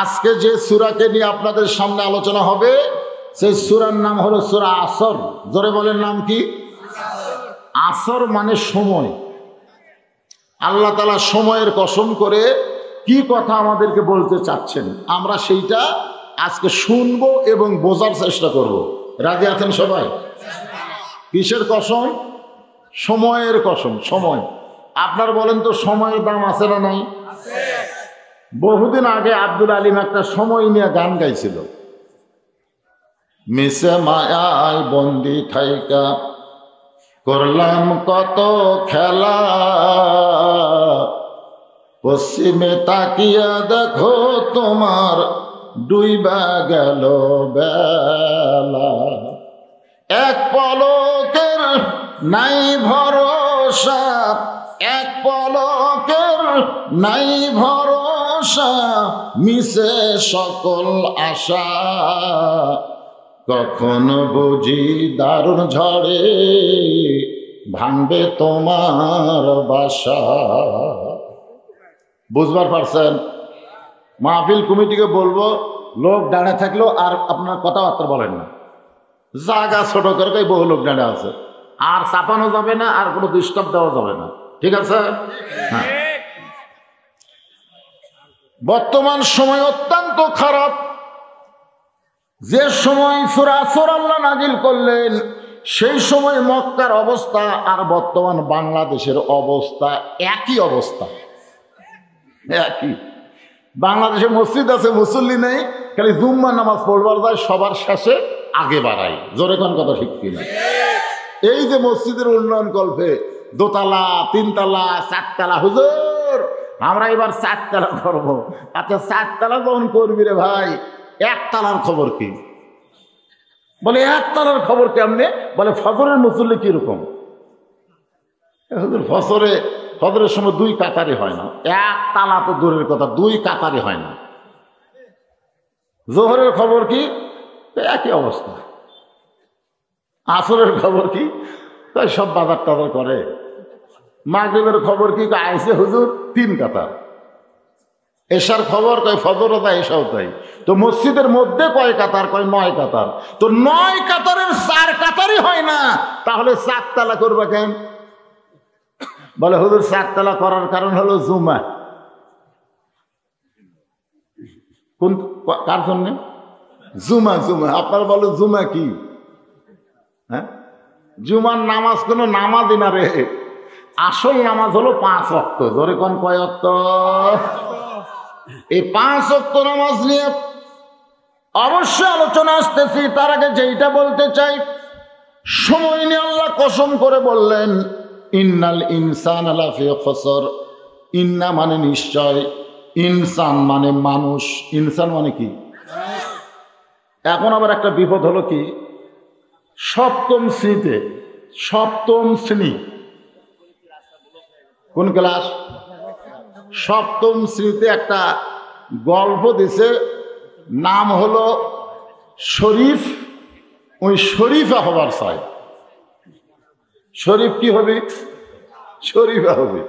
আজকে যে সূরাকে নিয়ে আপনাদের সামনে আলোচনা হবে সেই সূরার নাম হলো সূরা আসর। জোরে বলেন, নাম কি? আসর মানে সময়। আল্লাহ তাআলা সময়ের কসম করে কি কথা আমাদেরকে বলতে চাচ্ছেন আমরা সেইটা আজকে শুনবো এবং বোঝার চেষ্টা করব। রাজি আছেন সবাই? কিসের কসম? সময়ের কসম। সময়। আপনার বলেন তো সময়ের দাম আছে না নাই? বহুদিন আগে আব্দুল আলিম একটা সময় নিয়ে গান গাইছিল। মিশে মায়ায় বন্দি থাইকা করলাম কত খেলা, পশ্চিমে তাকিয়া দেখো তোমার ডুইবা গেল বেলা, এক পলকের নাই ভরসা, এক পলকের নাই ভরসা, মিশে সকল আশা, কখন বুঝি দারুণ ঝড়ে ভাঙবে তোমার বাসা। বুঝবার পারছেন? মাহফিল কমিটিকে বলবো, লোক দাঁড়িয়ে থাকলেও আর আপনার কথাবার্তা বলেন না, জায়গা ছোট করে বহু লোক দাঁড়িয়ে আছে, আর চাপানো যাবে না, আর কোনো ডিস্টার্ব দেওয়া যাবে না। ঠিক আছে? হ্যাঁ। বর্তমান সময় অত্যন্ত খারাপ। যে সময় সূরা আসর আল্লাহ নাজিল করলেন সেই সময় মক্কার অবস্থা আর বর্তমান বাংলাদেশের অবস্থা একই অবস্থা। একই। বাংলাদেশে মসজিদ আছে, মুসল্লি নেই, খালি জুম্মা নামাজ পড়বার যায় সবার শেষে আগে বাড়াই। জোরে কোন কথা ঠিক কিনা? এই যে মসজিদের উন্নয়ন কল্পে দোতলা, তিনতলা, চারতলা, হুজুর আমরা এবার চারতলা করবো। আচ্ছা চারতলা যখন করবি রে ভাই, একতলার খবর কি? বলে একতলার খবর কেমনে? বলে ফজরের মুসল্লি কিরকম? হুজুর ফজরের সময় দুই কাতারে হয় না। একতলা তো দূরের কথা, দুই কাতারে হয় না। জোহরের খবর কি? একই অবস্থা। আসরের খবর কি? তাই সব বাজার টাজার করে। মাগরিবের খবর কি? আইসে হুজুর তিন কাতার। এশার খবর কয় ফজরও তাই, এশাও তাই। তো মসজিদের মধ্যে কয় কাতার? কয় 9 কাতার। তো 9 কাতারের 4 কাতারই হয় না, তাহলে 4 তালা করবে কেন? বলে হুজুর 4 তালা করার কারণ হলো জুমা। কোন কার জন্য? জুমা। জুমা আপনার বলে জুমা কি? হ্যাঁ, জুমার নামাজ কোনো নামাজই না রে। আসল নামাজ হলো 5 ওয়াক্ত। ধরে কোন কয় ওয়াক্ত? এই 5 ওয়াক্ত নামাজ নিয়ে অবশ্যই আলোচনা আসতেছি। তার আগে যেইটা বলতে চাই, সময় নিয়ে আল্লাহ কসম করে বললেন ইন্নাল ইনসানা লাফি খুসর। ইন্না মানে নিশ্চয়, ইনসান মানে মানুষ। ইনসান মানে কি? এখন আবার একটা বিপদ হলো কি, সপ্তম শ্রেণী কোন ক্লাস? সপ্তম শ্রেণীতে একটা গল্প দিছে, নাম হলো শরীফ। ওই শরীফা হবার চাই। শরীফ কি হবে? শরীফা হবে।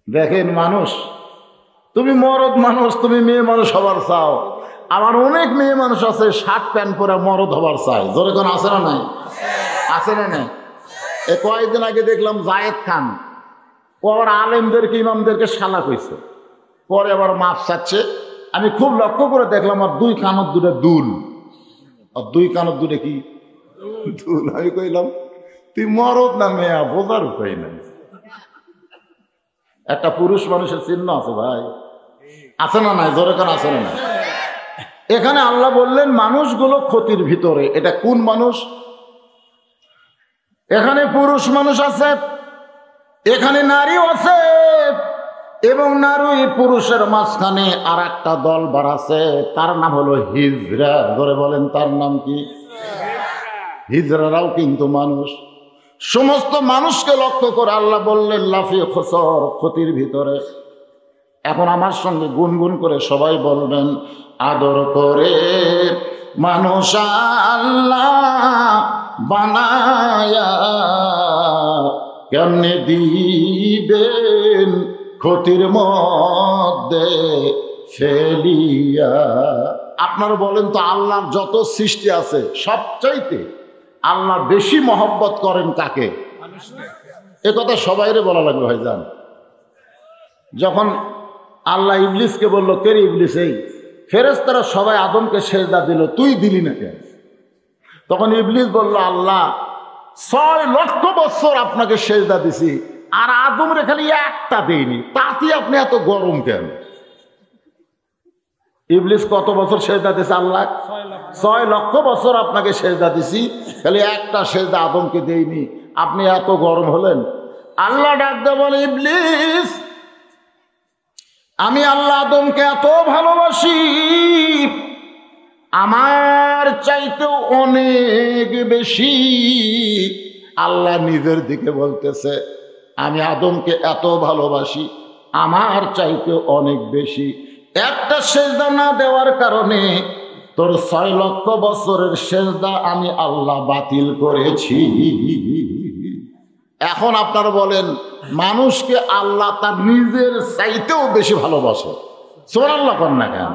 দেখেন মানুষ, তুমি মরদ মানুষ, তুমি মেয়ে মানুষ হবার চাও। আমার অনেক মেয়ে মানুষ আছে শার্ট প্যান্ট পরে মরদ হবার চাই। জোরে কোন আছে না নাই? আছে না নাই? এ কয়েকদিন আগে দেখলাম জায়েদ খান, ও আবার আলেমদেরকে, ইমামদেরকে শালা কইছে, পরে আবার মাপ চাচ্ছে। আমি খুব লক্ষ্য করে দেখলাম আর 2 কানত 2টা দুল। আর 2 কানত 2টা কি? দুল। আমি কইলাম তুই মরদ না মেয়া, বোঝার উপায় নাই। একটা পুরুষ মানুষের চিহ্ন আছে ভাই, আছে না নাই? জোরে কোন আছে না নাই? এখানে আল্লাহ বললেন মানুষগুলো ক্ষতির ভিতরে। এটা কোন মানুষ? এখানে পুরুষ মানুষ আছে, এখানে নারীও আছে, এবং নারী পুরুষের মাঝখানে আর একটা দল বাড়াছে, তার নাম হলো হিজরা। ধরে বলেন তার নাম কি? হিজরারাও কিন্তু মানুষ। সমস্ত মানুষকে লক্ষ্য করে আল্লাহ বললেন লাফি খুসর, ক্ষতির ভিতরে। এখন আমার সঙ্গে গুনগুন করে সবাই বলবেন, আদর করে মানুষ আল্লাহ বানায়া কেমনে দিবেন ক্ষতির মধ্যে ফেলিয়া। আপনারা বলেন তো, আল্লাহর যত সৃষ্টি আছে সবচাইতে আল্লাহ বেশি মহব্বত করেন কাকে? এ কথা সবাইরে বলা লাগবে ভাইজান। যখন আল্লাহ ইবলিসকে বলল, কে রে ইবলিস, এই ফেরেশতারা সবাই আদমকে সেজদা দিল, তুই দিলি না কেন? তখন ইবলিস বলল, আল্লাহ 6 লক্ষ বছর আপনাকে সেজদা দিছি, আর আদমরে খালি একটা দেয়নি, তাতে আপনি এত গরম কেন? ইবলিস কত বছর সেজদা দিছে? আল্লাহ 6 লক্ষ বছর আপনাকে সেজদা দিছি, খালি একটা সেজদা আদমকে দেইনি, আপনি এত গরম হলেন? আল্লাহ ডাক দিয়ে বলে, ইবলিস, আমি আল্লাহ আদমকে এত ভালোবাসি, আমার চাইতেও অনেক বেশি। আল্লাহ নিজের দিকে বলতেছে, আমি আদমকে এত ভালোবাসি, আমার চাইতেও অনেক বেশি। একটা সেজদা না দেওয়ার কারণে তোর 6 লক্ষ বছরের সেজদা আমি আল্লাহ বাতিল করেছি। এখন আপনারা বলেন, মানুষকে আল্লাহ তার নিজের চাইতেও বেশি ভালোবাসে। সুবহানাল্লাহ কর না কেন?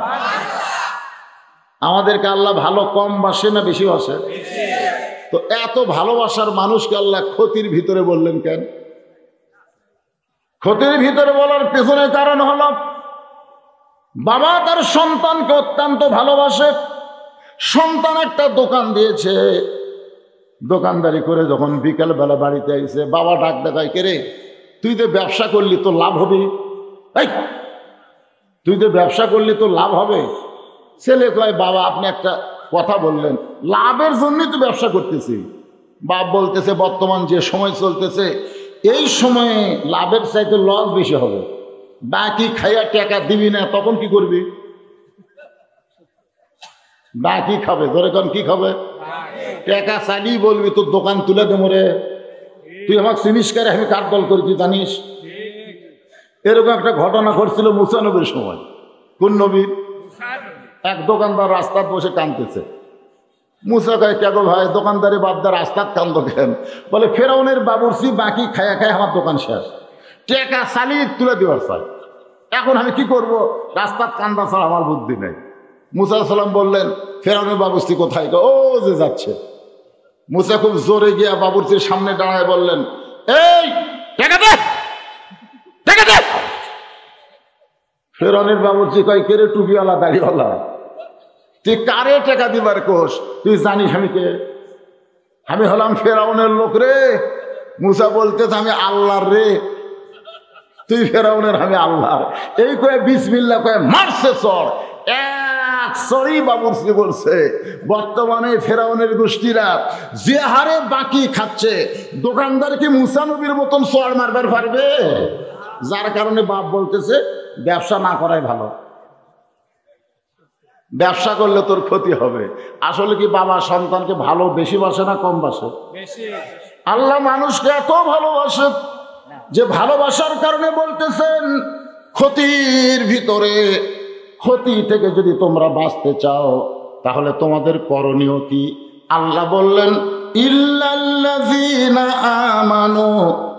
আমাদেরকে আল্লাহ ভালো কম বাসে না বেশি বাসে? তো এত ভালোবাসার মানুষকে আল্লাহ ক্ষতির ভিতরে বললেন কেন? ক্ষতির ভিতরে বলার পেছনে কারণ হলো, বাবা তার সন্তানকে অত্যন্ত ভালোবাসে। সন্তান একটা দোকান দিয়েছে, দোকানদারি করে যখন বিকেল বেলা বাড়িতে আইছে, বাবা ডাক দেখায়, কে রে, তুই তো ব্যবসা করলি তো লাভ হবে, তুই তো ব্যবসা করলি তো লাভ হবে। ছেলে কয়, বাবা আপনি একটা কথা বললেন, লাভের জন্যই তো ব্যবসা করতেছি। বাপ বলতেছে, বর্তমান যে সময় চলতেছে, এই সময়ে লাভের চাইতে লস বেশি হবে, বাকি খাইয়া টাকা দিবি না, তখন কি করবি? বাকি খাবে, ধরে কোন কি খাবে? টাকা চালিয়ে বলবি তোর দোকান তুলে দেবো রে, তুই আমাকে চিনিস করে, আমি কার দল করি তুই জানিস? এরকম একটা ঘটনা ঘটছিল মুসা নবীর সময়। কোন নবীর? এক দোকানদার রাস্তায় বসে কাঁদতেছে। মুসা কয়, কে গো ভাই, দোকানদারি বাপদার রাস্তার কান্দ কেন? বলে, ফেরাউনের বাবুর্চি বাকি খায়া খায় আমার দোকান শেষ, টাকা চালিয়ে তুলে দেওয়ার চাই, এখন আমি কি করব? রাস্তার কান্দা ছাড়া আমার বুদ্ধি নেই। মুসা সালাম বললেন, ফেরাউনের বাবুর্চি কোথায়? ও যে যাচ্ছে। মুসা খুব জোরে গিয়া বাবুর্চির সামনে দাঁড়ায় বললেন, এই টাকা দে, টাকা দে। ফেরাউনের বাবুর্চি কয়, কে রে টুপিওয়ালা দাড়িওয়ালা, তুই কারে টাকা দিবার কোষ? তুই জানিস আমি কে? আমি হলাম ফেরাউনের লোক রে। মুসা বলতেছে, আমি আল্লাহর রে, তুই ফেরাউনের, আমি আল্লাহর। এই কয়ে বিসমিল্লাহ কয়ে মারছে চড়, এক সরি বাবুর্চি বলছে। বর্তমানে ফেরাউনের গোষ্ঠীরা যে হারে বাকি খাচ্ছে, দোকানদার কি মুসা নবীর মতন চড় মারবার পারবে? যার কারণে বাপ বলতেছে, ব্যবসা না করাই ভালো, ব্যবসা করলে তোর ক্ষতি হবে। আসলে কি বাবা সন্তানকে ভালো বেশি বাসে না কম বাসে? আল্লাহ মানুষকে এত ভালোবাসে যে ভালোবাসার কারণে বলতেছেন, ক্ষতির ভিতরে, ক্ষতি থেকে যদি তোমরা বাঁচতে চাও তাহলে তোমাদের করণীয় কি? আল্লাহ বললেন, ইল্লাল্লাযীনা আমানু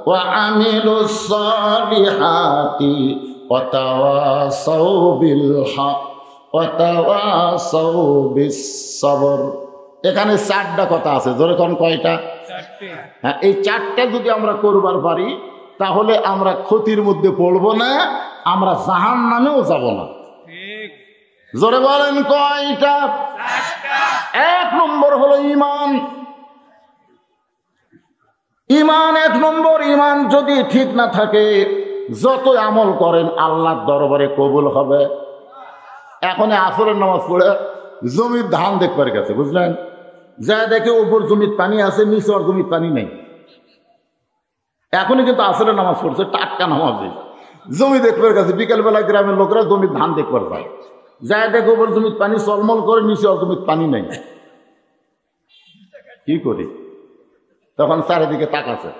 ওয়া আমিলুস সালিহাতি ওয়া তাওয়াসাউ বিল হক ওয়া তাওয়াসাউ বিস সবর। এখানে 4টা কথা আছে, ধরে কোন কয়টা? হ্যাঁ, এই 4টা যদি আমরা করবার পারি তাহলে আমরা ক্ষতির মধ্যে পড়ব না, আমরা জাহান্নামেও যাব না। জোরে বলেন কয়টা? 1 নম্বর হলো ঈমান। ঈমান 1 নম্বর। ঈমান যদি ঠিক না থাকে, যত আমল করেন আল্লাহর দরবারে কবুল হবে। এখন আসরের নামাজ পড়ে জমির ধান দেখবার গেছে, বুঝলেন? যা দেখে উপর জমির পানি আছে, নিচে আর জমির পানি নেই। এখনই কিন্তু আসরের নামাজ পড়ছে, টাটকা নামাজে জমি দেখবার গেছে। বিকেলবেলা গ্রামের লোকরা জমির ধান দেখবার যায়, যা দেখে উপর জমির পানি চলমল করে, নিচে আর জমির পানি নেই। কি করি? তখন চারিদিকে তাকাচ্ছে,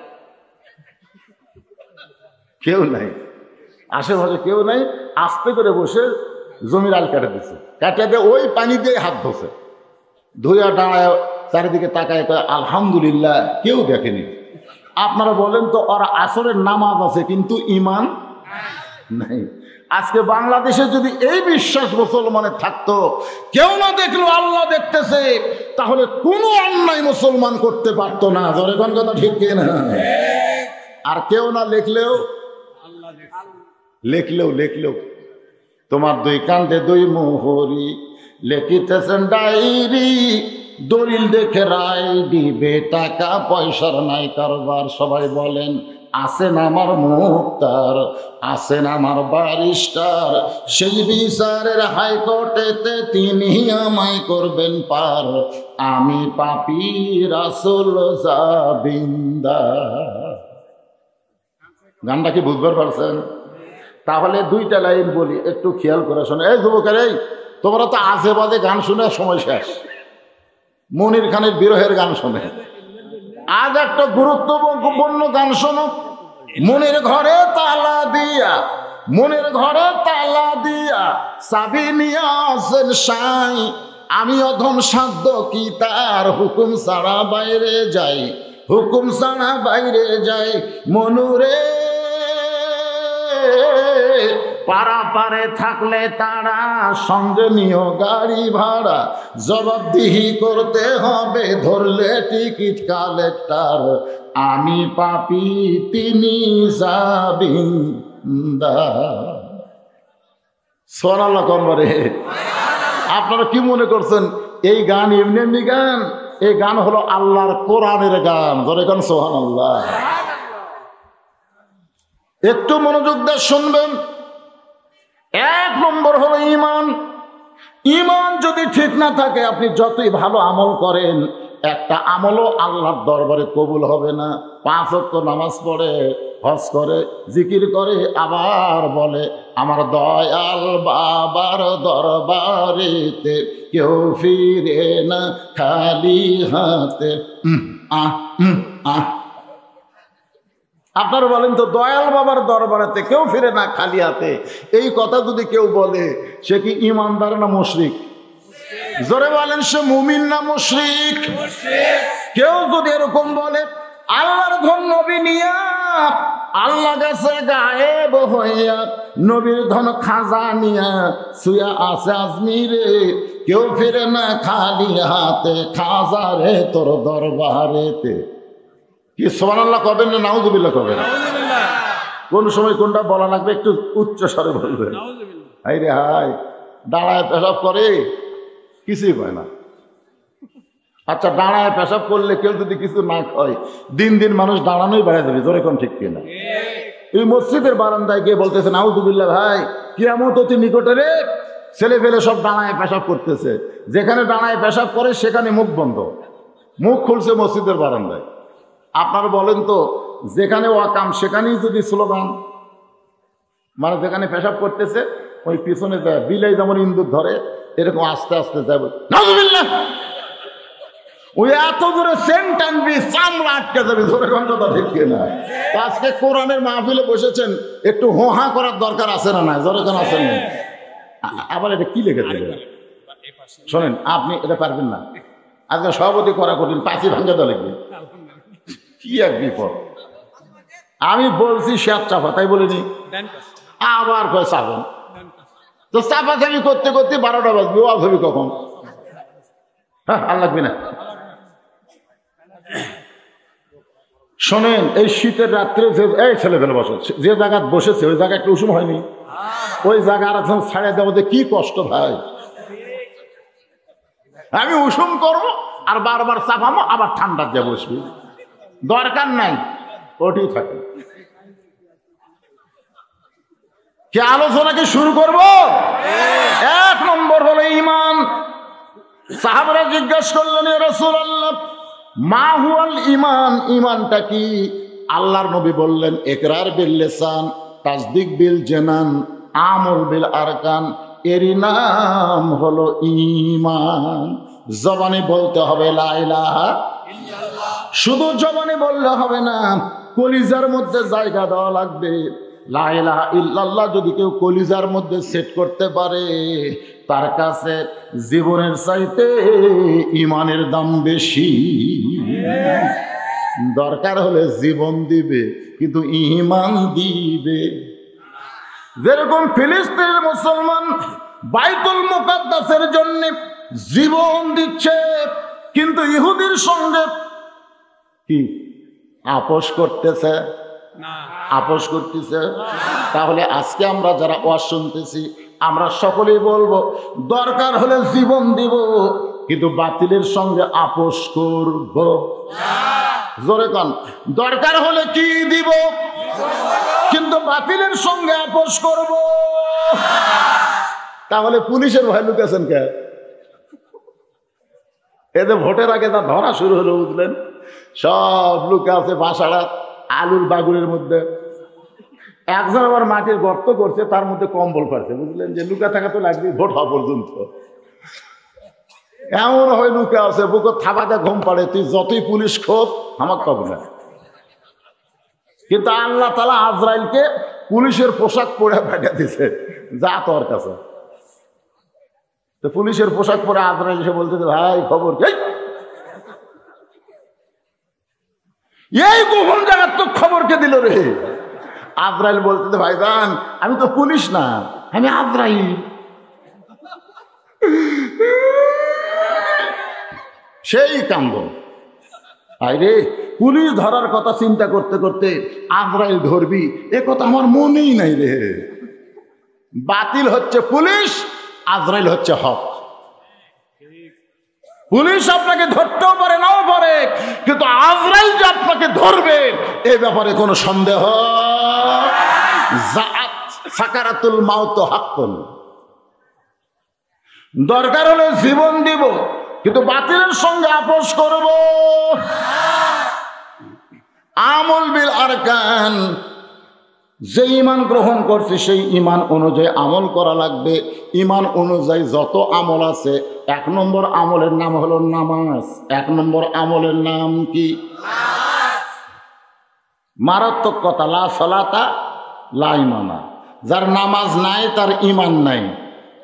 কেউ নাই, আশেপাশে কেউ নাই। আস্তে করে বসে জমির আল কেটে দিচ্ছে, কেটে দিয়ে ওই পানি দিয়ে হাত ধোছে, ধুয়া দাঁড়ায় চারিদিকে তাকায়, আলহামদুলিল্লাহ কেউ দেখেনি। আপনারা বলেন তো, ওরা আসরের নামাজ আছে কিন্তু ঈমান, নাই। আজকে বাংলাদেশে যদি এই বিশ্বাস মুসলমানের থাকতো, কেউ না দেখলো আল্লাহ দেখতেছে, তাহলে কোনো অন্যায় মুসলমান করতে পারতো না। জোরে কোন কথা ঠিক কিনা? আর কেউ না লেখলেও তোমার দুই কান্দে দুই মোহরি লেখিতেছেন ডায়েরি, দলিল দেখে রায় দিবে, টাকা পয়সার নাই কারবার। সবাই বলেন আছেন আমার মুক্তার, আছেন আমার ব্যারিস্টার, সেই বিচারের হাইকোর্টেতে তিনি আমায় করবেন পার, আমি পাপী রাসূল জাবিন্দার। গানটা কি বুঝবার পারছেন? তাহলে দুইটা লাইন বলি, একটু খেয়াল করে শোনো। এই যুবকের, এই তোমরা তো আজে বাজে গান শুনে সময় শেষ, মনির খানের বিরহের গান শোনে। আজ একটা গুরুত্বপূর্ণ গান শোনো। মনের ঘরে তালা দিয়া চাবি নিয়ে আসেন সাই, আমি অধম সাধ্য কি তার, হুকুম ছাড়া বাইরে যাই মনুরে। পারাপারে থাকলে তারা সঙ্গে নিও গাড়ি ভাড়া, জবাবদিহি করতে হবে ধরলে টিকিট কালেক্টর, আমি পাপী তিনি জাবিন্দার। সুবহানাল্লাহ কমরে। আপনারা কি মনে করছেন এই গান এমনি গান? এই গান হলো আল্লাহর কোরআনের গান। ধরে গান সুবহানাল্লাহ। একটু মনোযোগ দিয়ে শুনবেন। এক নম্বর হলো ঈমান। ঈমান যদি ঠিক না থাকে, আপনি যতই ভালো আমল করেন, একটা আমলও আল্লাহর দরবারে কবুল হবে না। 5 ওয়াক্ত নামাজ পড়ে, হজ করে, জিকির করে, আবার বলে আমার দয়াল বাবার দরবারেতে কেউ ফিরে না খালি হাতে। আপনারা বলেন তো, দয়াল বাবার দরবারেতে কেউ ফিরে না খালি হাতে, এই কথা যদি কেউ বলে, সে কি ইমানদার না মুশরিক? জোরে বলেন, সে মুমিন না মুশরিক? কেউ যদি এরকম বলে, আল্লাহর ধন নবী নিয়া আল্লাহ গেছে গায়েব হইয়া, নবীর ধন খাজা নিয়া শুয়া আছে আজমিরে, কেউ ফিরে না খালি হাতে, খাজা রে তোর দরবারেতে। কি সুবহানাল্লাহ করবেন না নাউযুবিল্লাহ করবেন? কোন সময় কোনটা বলা লাগবে একটু উচ্চ স্বরে বলবেন। হাই রে হাই, দাঁড়ায় পেশাব করে কিছুই পায় না। আচ্ছা, দাঁড়ায় পেশাব করলে কেউ যদি কিছু না খায়, দিন দিন মানুষ দাঁড়ানোই বেড়ে যাবে। জোরে কোন ঠিক কিনা? এই মসজিদের বারান্দায় গিয়ে বলতেছে নাউযুবিল্লাহ, ভাই কিয়ামত অতি নিকটে রে, ছেলে ফেলে সব দাঁড়ায় পেশাব করতেছে। যেখানে দাঁড়ায় পেশাব করে সেখানে মুখ বন্ধ, মুখ খুলছে মসজিদের বারান্দায়। আপনারা বলেন তো, যেখানে ওয়াকাম সেখানেই যদি স্লোগান, মানে যেখানে পেশাব করতেছে ওই পিছনে যায়, বিলাই যেমন ইন্দুর ধরে এরকম আস্তে আস্তে যায়, নাউযুবিল্লাহ, ওই এত দূরে সেন্ট টানবি চামড়া আটকে যাবে। ধরে ঘন্টা ঠিক কিনা? আজকে কোরআনের মাহফিলে বসেছেন, একটু হোহা করার দরকার আছে না? না, জোরে কেন আছেন না? আবার এটা কি লিখে দেবে? শোনেন, আপনি এটা পারবেন না। আজকে সভাপতি করা কঠিন, পাঁচি ভাঙ্গা দেওয়া লিখবে। কি এক বিপদ! আমি বলছি শেয়ার চাপা, তাই বলিনি? আবার কয় চাপেন, তো চাপাচাপি করতে করতে 12টা বাজবে, ও ভাবি কখন? হ্যাঁ, আর লাগবে না। শোনেন, এই শীতের রাত্রে এই ছেলে ফেলে বসে যে জায়গায় বসেছে, ওই জায়গায় একটু উষুম হয়নি? ওই জায়গা আর একদম ছাড়িয়ে দেওয়াতে কি কষ্ট ভাই! আমি উষুম করবো আর বারবার চাপামো, আবার ঠান্ডা দিয়ে বসবি, দরকার নাই, ওটি থাকে। কি আলোচনা কি শুরু করবো? এক নম্বর হলো ঈমান। সাহাবারা জিজ্ঞাসা করলেন, ইয়া রাসূলুল্লাহ, মা হুয়াল ঈমান? ঈমানটা কি? আল্লাহর নবী বললেন, ইকরার বিল লিসান, তাসদিক বিল জানান, আমল বিল আরকান। এরই নাম হলো ঈমান। জবানে বলতে হবে লা ইলাহা ইল্লাল্লাহ। শুধু জবানে বললে হবে না, কলিজার মধ্যে জায়গা দেওয়া লাগবে। লা ইলাহা ইল্লাল্লাহ যদি কেউ কলিজার মধ্যে সেট করতে পারে, তার কাছে জীবনের চাইতে ঈমানের দাম বেশি। দরকার হলে জীবন দিবে, কিন্তু ঈমান দিবে। যেরকম ফিলিস্তিনের মুসলমান বাইতুল মুকাদ্দাসের জন্য জীবন দিচ্ছে, কিন্তু ইহুদির সঙ্গে কি আপোষ করতেছে? আপোষ করতেছে। তাহলে আজকে আমরা যারা ওয়াজ শুনতেছি, আমরা সকলেই বলবো দরকার হলে জীবন দিব, কিন্তু বাতিলের সঙ্গে আপোষ করব। জোরে কান, দরকার হলে কি দিব, কিন্তু বাতিলের সঙ্গে আপোষ করব। তাহলে পুলিশের ভয় লুকেছেন কে? এদের ভোটের আগে তা ধরা শুরু হলো, বুঝলেন? সব লুকে আছে বাসাড়া আলুর বাগুরের মধ্যে। একজন আবার মাটির গর্ত করছে, তার মধ্যে কম্বল পাচ্ছে, বুঝলেন? যে লুকা থাকা তো লাগবে ভোট হওয়া পর্যন্ত। এমন হয় লুকে আছে, বুকে থাবাতে ঘুম পাড়ে, তুই যতই পুলিশ খোঁজ আমার পাবো না। কিন্তু আল্লাহ তাআলা আজরাইলকে পুলিশের পোশাক পরে পাঠিয়ে দিছে, যা তোর কাছে। তো পুলিশের পোশাক পরে আজরাইল এসে বলতেছে, ভাই খবর কি? এই গোপন জায়গার তো খবর কে দিল রে? আজরাইল বলতেছে, ভাইজান আমি তো পুলিশ না, আমি আজরাইল। সেই কান্দ। আরে পুলিশ ধরার কথা চিন্তা করতে করতে আজরাইল ধরবি, এ কথা আমার মনেই নাই রে। বাতিল হচ্ছে পুলিশ, আজরাইল হচ্ছে হক। পুলিশ আপনাকে ধরতেও পারে, নাও পারে, কিন্তু আজরাইল যে আপনাকে ধরবে এ ব্যাপারে কোনো সন্দেহ। জাআত সাকারাতুল মাউত হাক্কুন। দরকার হলে জীবন দিব, কিন্তু বাতিলের সঙ্গে আপোষ করব। আমল বিল আরকান, যে ঈমান গ্রহণ করছে সেই ঈমান অনুযায়ী আমল করা লাগবে। ঈমান অনুযায়ী যত আমল আছে, 1 নম্বর আমলের নাম হলো নামাজ। 1 নম্বর আমলের নাম কি? মারাত্মক কথা, লা সালাতা লা ঈমানা। যার নামাজ নাই তার ঈমান নাই।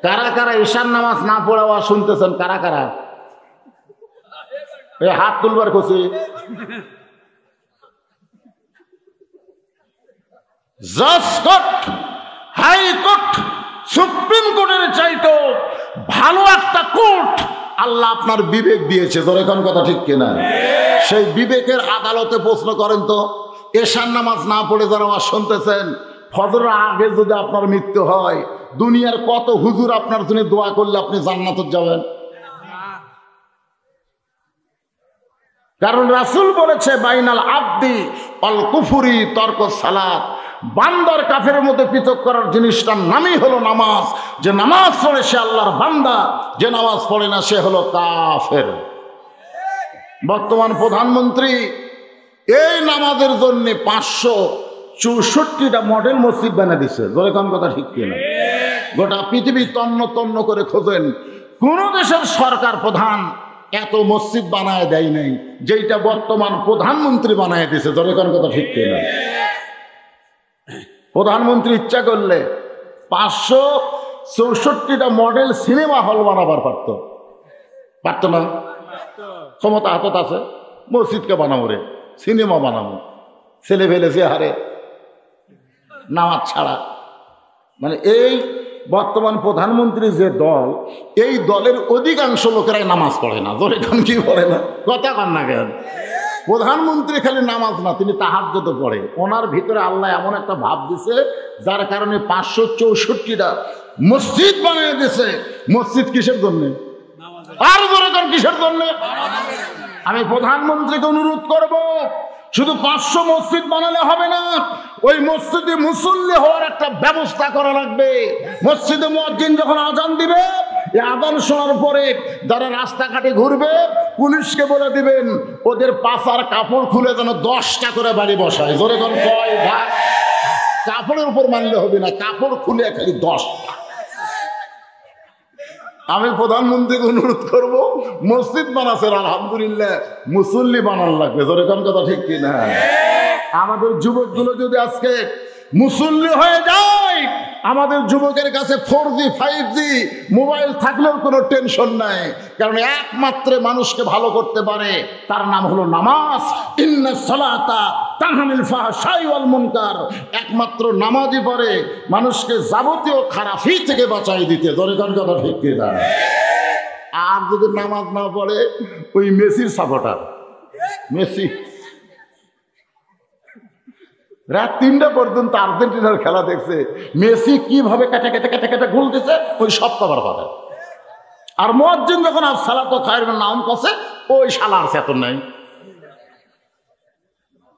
কারা কারা ঈশার নামাজ না পড়াওয়া শুনতেছেন? কারা কারা? এই হাত তুলবার খুশি। জাজ কোর্ট, হাইকোর্ট, সুপ্রিম কোর্টের চাইতো ভালো একটা কোর্ট আল্লাহ আপনার বিবেক দিয়েছে। ধরে কোন কথা ঠিক কিনা? সেই বিবেকের আদালতে প্রশ্ন করেন তো, এশার নামাজ না পড়ে যারা আওয়াজ শুনতেছেন, ফজরের আগে যদি আপনার মৃত্যু হয়, দুনিয়ার কত হুজুর আপনার জন্য দোয়া করলে আপনি জান্নাতে যাবেন? কারণ রাসূল বলেছে, বাইনাল আবদি অল কুফুরি তর্ক সালাত। বান্দার কাফের মধ্যে পৃথক করার জিনিসটার নামই হলো নামাজ। যে নামাজ পড়ে সে আল্লাহর বান্দা, যে নামাজ পড়ে না সে হলো কাফের। বর্তমান প্রধানমন্ত্রী এই নামাজের জন্য 564টা মডেল মসজিদ বানিয়ে দিচ্ছে। বলে কোন কথা ঠিক কিনা? গোটা পৃথিবী তন্ন তন্ন করে খোঁজেন, কোন দেশের সরকার প্রধান এত মসজিদ বানায় দেয় নাই যেটা বর্তমান প্রধানমন্ত্রী বানায় দিছে। ধরে কোন কথা ঠিক কিনা? প্রধানমন্ত্রী ইচ্ছা করলে 564টা মডেল সিনেমা হল বানাবার পারত না? ক্ষমতা হাতত আছে। মসজিদকে বানাবো রে, সিনেমা বানাবো, ছেলে ফেলেছে হারে নামাজ ছাড়া। মানে এই বর্তমান প্রধানমন্ত্রী যে দল, এই দলের অধিকাংশ লোকেরাই নামাজ পড়ে না। ধরে কোন কি পড়ে না? কথা কন না কেন? প্রধানমন্ত্রী খালি নামাজ না, তিনি তাহাজ্জুদ পড়ে। ওনার ভিতরে আল্লাহ এমন একটা ভাব দিছে, যার কারণে 564টা মসজিদ বানিয়ে দিছে। মসজিদ কিসের জন্য? আর ধরে কোন কিসের জন্য? আমি প্রধানমন্ত্রীকে অনুরোধ করব, শুধু 500 মসজিদ বানালে হবে না, ওই মসজিদে মুসল্লি হওয়ার একটা ব্যবস্থা করা লাগবে। মসজিদে মুয়াজ্জিন যখন আজান দিবে, এই আজান শোনার পরে যারা রাস্তাঘাটে ঘুরবে, পুলিশকে বলে দিবেন ওদের পাছার কাপড় খুলে যেন 10টা করে বাড়ি বসায়। জোরে কোন কয় ভাগ? কাপড়ের উপর মানলে হবে না, কাপড় খুলে খালি 10টা। আমি প্রধানমন্ত্রীকে অনুরোধ করব, মসজিদ বানাচ্ছেন আলহামদুলিল্লাহ, মুসল্লি বানান লাগবে। ধরে কোন কথা ঠিক কিনা? আমাদের যুবকগুলো যদি আজকে মুসল্লি হয়ে যায়, আমাদের যুবকের কাছে 4G 5G মোবাইল থাকলেও কোনো টেনশন নাই, কারণ একমাত্র মানুষকে ভালো করতে পারে তার নাম হলো নামাজ। ইন্নাস সালাতা তানহা আনিল ফাহশাই ওয়াল মুনকার। একমাত্র নামাজই পারে মানুষকে যাবতীয় খারাপি থেকে বাঁচাই দিতে। দরকার কথা ঠিক কিনা? আর যদি নামাজ না পড়ে ওই মেসির সাপোর্টার, মেসি রাত 3টা পর্যন্ত আর্জেন্টিনার খেলা দেখছে, মেসি কিভাবে কেটে কেটে কেটে কেটে গোল দিছে ওই সব কবার পাবে। আর মুয়াজ্জিন যখন আসসালাতু খায়রুন মিনান নাওম কছে ওই শালার চেতন নাই।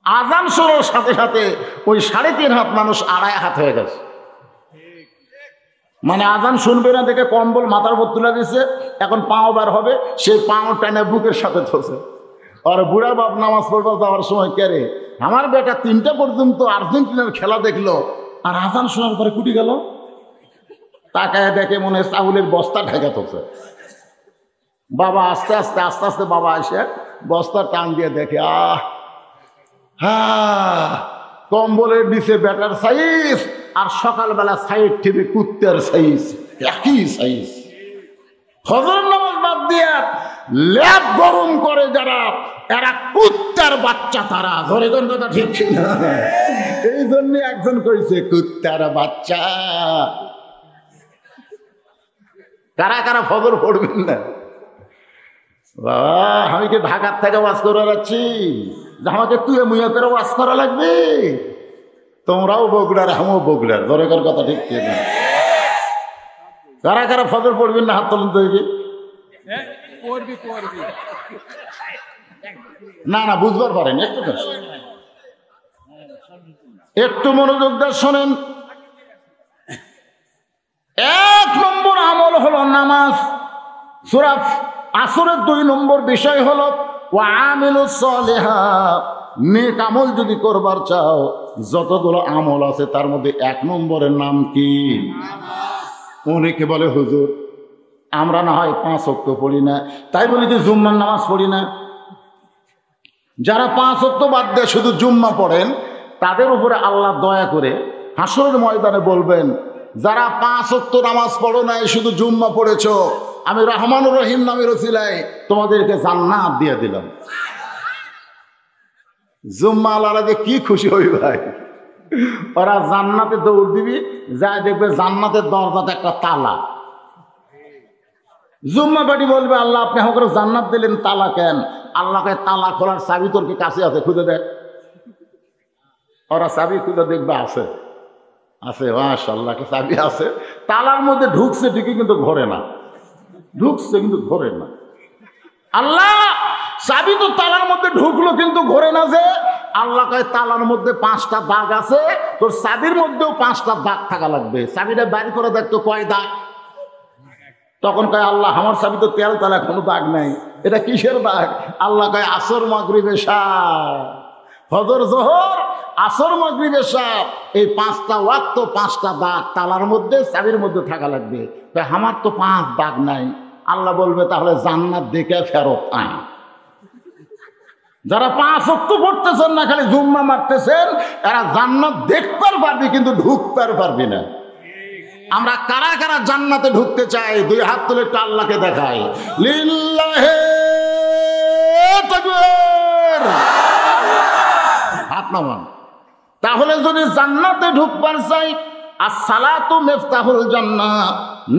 আজান শুরুর সাথে সাথে ওই 3.5 হাত মানুষ 2.5 হাত হয়ে গেছে। মানে আজান শুনবে না দেখে কম্বল মাথার উপর তুলে দিছে, এখন পাও বার হবে, সেই পাও টানে বুকের সাথে ধরছে। আর বুড়া বাপ নামাজ পড়বা যাওয়ার সময় কেরে আমার বেটা 3টা পর্যন্ত আর্জেন্টিনার খেলা দেখলো, আর আজান শোনার পরে কুটি গেল, তাকায় দেখে মনে হয় চাউলের বস্তা ঢেকে ধরছে। বাবা আস্তে আস্তে আস্তে আস্তে বাবা এসে বস্তা টান দিয়ে দেখে কম্বলের নিচে ব্যাটার সাইজ আর সকালবেলা সাইড থেকে কুত্তার সাইজ, একই সাইজ। ফজর নামাজ বাদ দিয়ে ল্যাব গরম করে যারা, এরা কুত্তার বাচ্চা। তারা ধরে কোন কথা ঠিক না? এই জন্য একজন কইছে কুত্তার বাচ্চা। কারা কারা ফজর পড়বেন না? বাবা আমি কি ঢাকার থেকে ওয়াজ করে যাচ্ছি যে আমাকে তুই মুইয়া করে ওয়াজ করা লাগবে? তোমরাও বগুড়ার, আমিও বগুড়ার। দরকার কথা ঠিক না? কারা কারা ফজর পড়বেন না হাত তুলুন তো। না না বুঝবার পারেন, একটু মনোযোগ দিয়ে শোনেন। 1 নম্বর আমল হলো নামাজ। সূরা আসরের 2 নম্বর বিষয় হলো ওয়া আমিলুস সালিহাত। নেক আমল যদি করবার চাও, যতগুলো আমল আছে তার মধ্যে 1 নম্বরের নাম কি? অনেকে বলে হুজুর আমরা না হয় 5 ওয়াক্ত পড়ি না, তাই বলি যে জুম্মার নামাজ পড়ি না। যারা 5 ওয়াক্ত বাদ দিয়ে শুধু জুম্মা পড়েন, তাদের উপরে আল্লাহ দয়া করে হাসরের ময়দানে বলবেন, যারা 5 ওয়াক্ত নামাজ পড়ো নাই, শুধু জুম্মা পড়েছো, আমি রহমানুর রহিম নামের ওসিলায় তোমাদেরকে জান্নাত দিয়ে দিলাম। জুম্মা আল্লাহরা যে কি খুশি হই ভাই। ওরা জান্নাতে দৌড় দিবি, যায় দেখবে জান্নাতের দরজাতে একটা তালা। জুম্মা বাড়ি বলবে আল্লাহ আপনি আমাকে জান্নাত দিলেন, তালা কেন? আল্লাহকে তালা খোলার চাবি তোর কি কাছে আছে, খুঁজে দেখ। ওরা চাবি খুঁজে দেখবে আছে, আছে মাশাআল্লাহ চাবি আছে। তালার মধ্যে ঢুকছে ঠিকই কিন্তু ঘরে না, ঢুকছে কিন্তু ঘরে না। আল্লাহ চাবি তো তালার মধ্যে ঢুকলো কিন্তু ঘরে না। যে আল্লাহ কয় তালার মধ্যে 5টা দাগ আছে, তোর চাবির মধ্যেও 5টা দাগ থাকা লাগবে। চাবিটা বাইর করে দেখতো কয় দাগ। তখন কয় আল্লাহ আমার চাবি তো তেল তালা, কোনো দাগ নাই, এটা কিসের দাগ? আল্লাহ কয় আসর মাগরিব এশা, ফজর জোহর আসর মাগরিব এশা, এই 5টা ওয়াক্ত 5টা দাগ তালার মধ্যে চাবির মধ্যে থাকা লাগবে। আমার তো 5 দাগ নাই। আল্লাহ বলবে তাহলে জান্নাত দেখে ফেরত আয়। যারা 5 ওয়াক্ত পড়তেছেন না, খালি জুম্মা মারতেছেন, এরা জান্নাত দেখতে পারবি কিন্তু ঢুকতে পারবি না। আমরা কারা কারা জান্নাতে ঢুকতে চাই? 2 হাত তুলে একটু আল্লাহকে দেখাই। লিল্লাহে তাকবীর, হাত নামান। তাহলে যদি জান্নাতে ঢুকবার চাই, আসসালাতু মিফতাহুল জান্নাহ,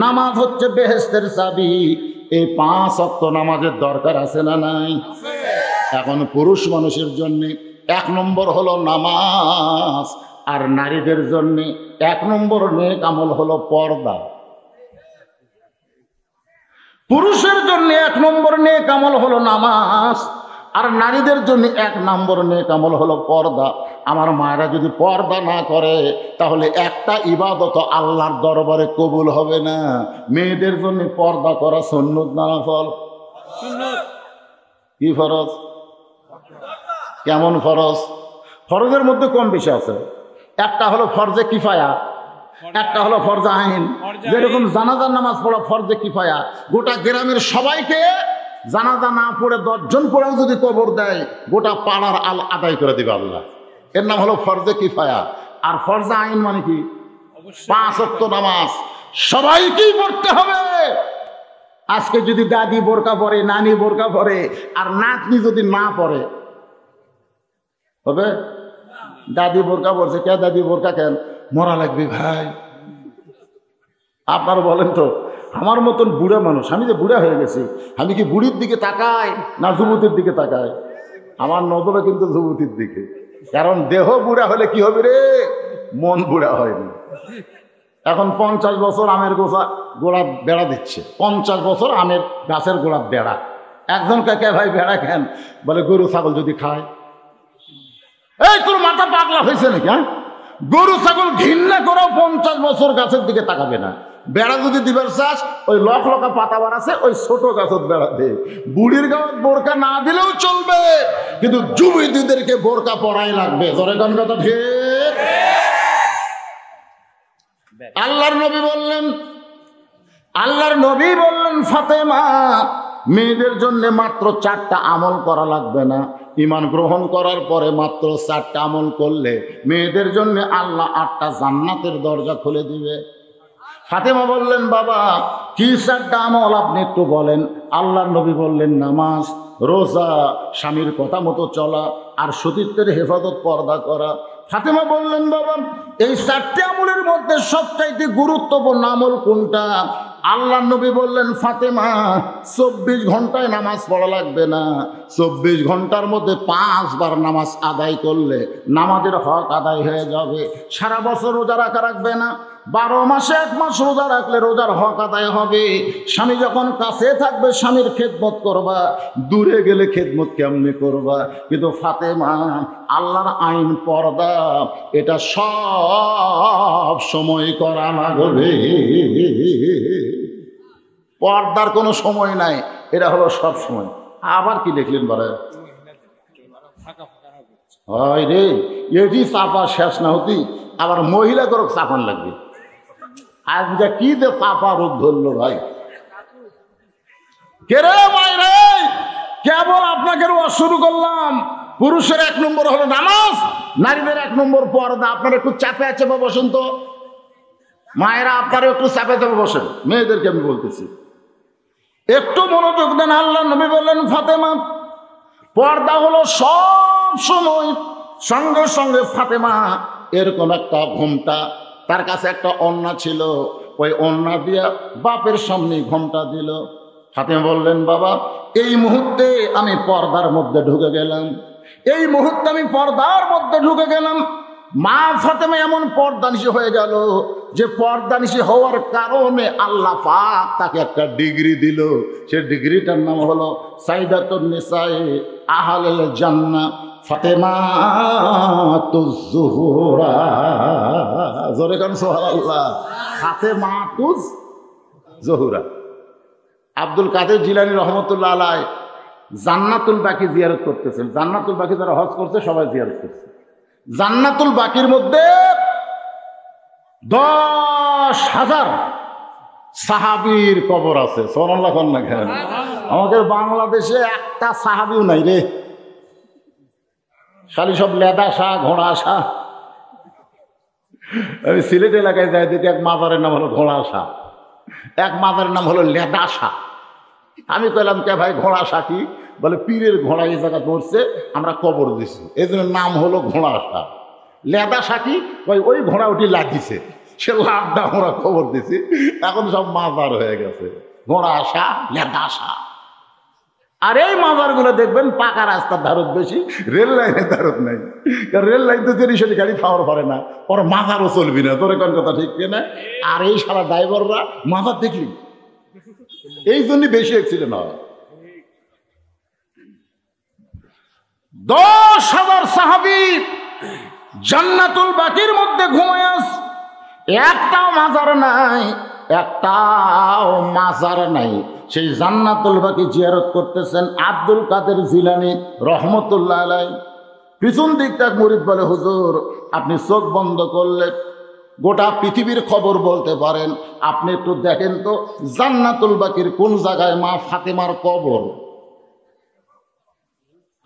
নামাজ হচ্ছে বেহেশতের চাবি। এই 5 ওয়াক্ত নামাজের দরকার আছে না নাই? এখন পুরুষ মানুষের জন্য 1 নম্বর হলো নামাজ, আর নারীদের জন্য 1 নম্বর নেক আমল হলো পর্দা। পুরুষের জন্য 1 নম্বর নেক আমল হলো নামাজ, আর নারীদের জন্য 1 নম্বর নেক আমল হলো পর্দা। আমার মায়েরা যদি পর্দা না করে, তাহলে একটা ইবাদত আল্লাহর দরবারে কবুল হবে না। মেয়েদের জন্য পর্দা করা সুন্নত না নফল? কি ফরজ? কেমন ফরজ? ফরজের মধ্যে কম বেশি আছে। একটা হলো ফরজে কিফায়া, একটা হলো ফরজে আইন। যেরকম জানাজার নামাজ পড়া ফরজে কিফায়া, গোটা গ্রামের সবাইকে জানাজা না পড়ে 10 জন পড়েও যদি কবর দেয়, গোটা পাড়ার আদায় করে দিবে আল্লাহ। এর নাম হলো ফরজে কিফায়া। আর ফরজে আইন মানে কি? 5 ওয়াক্ত নামাজ সবাইকেই পড়তে হবে। আজকে যদি দাদি বোরকা পরে, নানি বোরকা পরে, আর নাতনি যদি না পরে হবে? দাদি বোরকা পরছে, কে দাদি বোরকা কেন? মরা লাগবে ভাই। আপনারা বলেন তো, আমার মতন বুড়া মানুষ, আমি যে বুড়া হয়ে গেছি, আমি কি বুড়ির দিকে তাকাই না যুবতীর দিকে তাকাই? আমার নজরে কিন্তু যুবতীর দিকে। কারণ দেহ বুড়া হলে কি হবে রে, মন বুড়া হয়নি। এখন 50 বছর আমের গোড়া বেড়া দিচ্ছে, 50 বছর আমের গাছের গোড়া বেড়া। একজন কে ভাই বেড়া কেন? বলে গরু ছাগল যদি খায়। এই তোর মাথা পাগলা হয়েছে নাকি? হ্যাঁ, গরু ছাগল ঘৃণা করেও 50 বছর গাছের দিকে তাকাবে না। বেড়া যদি দিবার চাস, ওই লকা পাতা বার আছে, ওই ছোট গাছের বেড়া দে। বুড়ির গাঁত বোরকা না দিলেও চলবে, কিন্তু যুবতীদেরকে বোরকা পরাই লাগবে। জোরে গান কথা ঠিক। আল্লাহর নবী বললেন ফাতেমা, মেয়েদের জন্য মাত্র 4টা আমল করা লাগবে না। ঈমান গ্রহণ করার পরে মাত্র 4টা আমল করলে মেয়েদের জন্য আল্লাহ 8টা জান্নাতের দরজা খুলে দিবে। ফাতেমা বললেন, বাবা কি 4টা আমল আপনি একটু বলেন। আল্লাহর নবী বললেন, নামাজ, রোজা, স্বামীর কথা মতো চলা, আর সতীত্বের হেফাজত, পর্দা করা। ফাতেমা বললেন, বাবা এই 4টে আমলের মধ্যে সবচাইতে গুরুত্বপূর্ণ আমল কোনটা? আল্লাহর নবী বললেন, ফাতেমা 24 ঘন্টায় নামাজ পড়া লাগবে না। 24 ঘন্টার মধ্যে 5 বার নামাজ আদায় করলে নামাজের হক আদায় হয়ে যাবে। সারা বছর রোজা রাখা রাখবে না, 12 মাসে 1 মাস রোজা রাখলে রোজার হক আদায় হবে। স্বামী যখন কাছে থাকবে স্বামীর খেদমত করবা, দূরে গেলে খেদমত কেমনে করবা? কিন্তু ফাতেমা, আল্লাহর আইন পর্দা, এটা সব সময় করা লাগবে। পর্দার কোনো সময় নাই, এটা হলো সব সময়। আবার কি দেখলেন বলে? হয় রে, এটি চাপা শেষ না হতি, আবার মহিলা করে চাপান লাগবে। আজকে কি যে চাপা রোগ ধরলো ভাই। কেরে মাইরে, কেবল আপনাকে শুরু করলাম। পুরুষের 1 নম্বর হলো নামাজ, নারীদের 1 নম্বর পর্দা। আপনারা একটু চাপে চাপে বসেন তো মায়েরা, আপনারা একটু চাপে চাপে বসেন। মেয়েদেরকে আমি বলতেছি একটু মনোযোগ দেন। আল্লাহ নবী বললেন, ফাতেমা পর্দা হলো সব সময়। সঙ্গে সঙ্গে ফাতেমা এরকম একটা ঘোমটা, তার কাছে একটা ওড়না ছিল, ওই ওড়না দিয়া বাপের সামনে ঘোমটা দিল। ফাতেমা বললেন, বাবা এই মুহূর্তে আমি পর্দার মধ্যে ঢুকে গেলাম, এই মুহূর্তে আমি পর্দার মধ্যে ঢুকে গেলাম। মা ফাতেমা এমন পর্দানিশী হয়ে গেল যে পর্দানিশী হওয়ার কারণে আল্লাহ পাক তাকে একটা ডিগ্রি দিল। সে ডিগ্রিটার নাম হলো সাইদাতুন নিসায়ে আহলুল জান্নাহ ফাতেমাতুজ জোহরা। জোরে কান সুবহানাল্লাহ। ফাতেমাতুজ জোহরা। আব্দুল কাদের জিলানী রহমতুল্লাহ আলাইহি জান্নাতুল বাকি জিয়ারত করতেছেন। জান্নাতুল বাকি যারা হজ করছে সবাই জিয়ারত করছে। জান্নাতুল বাকির মধ্যে 10,000 সাহাবীর কবর আছে। সুবহানাল্লাহ না কেন? আমাদের বাংলাদেশে একটা সাহাবীও নাই রে, খালি সব লেদা শাহ, ঘোড়া শাহ। আমি সিলেট এলাকায় যাই, দেখি এক মাজারের নাম হলো ঘোড়া শাহ, এক মাজারের নাম হলো লেদা শাহ। আমি কইলাম, কে ভাই ঘোড়া শাহ কি? বলে পীরের ঘোড়া এই জায়গা ধরছে, আমরা কবর দিছি, এই জন্য নাম হলো ঘোড়া শাহ। লেদা শাহ কি? ওই ঘোড়া ওটি লাগিছে, সে লাভটা আমরা খবর দিছি, এখন সব মাজার হয়ে গেছে। ঘোড়া শাহ, লেদা শাহ। আর এই মাজারগুলো দেখবেন পাকা রাস্তার ধারত বেশি, রেল লাইনের ধারত নাই। কারণ রেল লাইন তো জেরিসলি গাড়ি খাওয়ার পারে না, ওর মাজারও চলবি না। তোর কোন কথা ঠিক না? আর এই সারা ড্রাইভাররা মাজার দেখলি, এই জন্যই বেশি অ্যাক্সিডেন্ট হয়। 10,000 সাহাবী জান্নাতুল বাকির মধ্যে ঘুমায় আছে, একটাও মাজার নাই, একটাও মাজার নাই। সেই জান্নাতুল বাকি জিয়ারত করতেছেন আব্দুল কাদের জিলানী রহমতুল্লাহ আলাইহি। পিছন দিকটা মুরিদ বলে, হুজুর আপনি চোখ বন্ধ করলে গোটা পৃথিবীর খবর বলতে পারেন, আপনি একটু দেখেন তো জান্নাতুল বাকির কোন জায়গায় মা ফাতেমার কবর।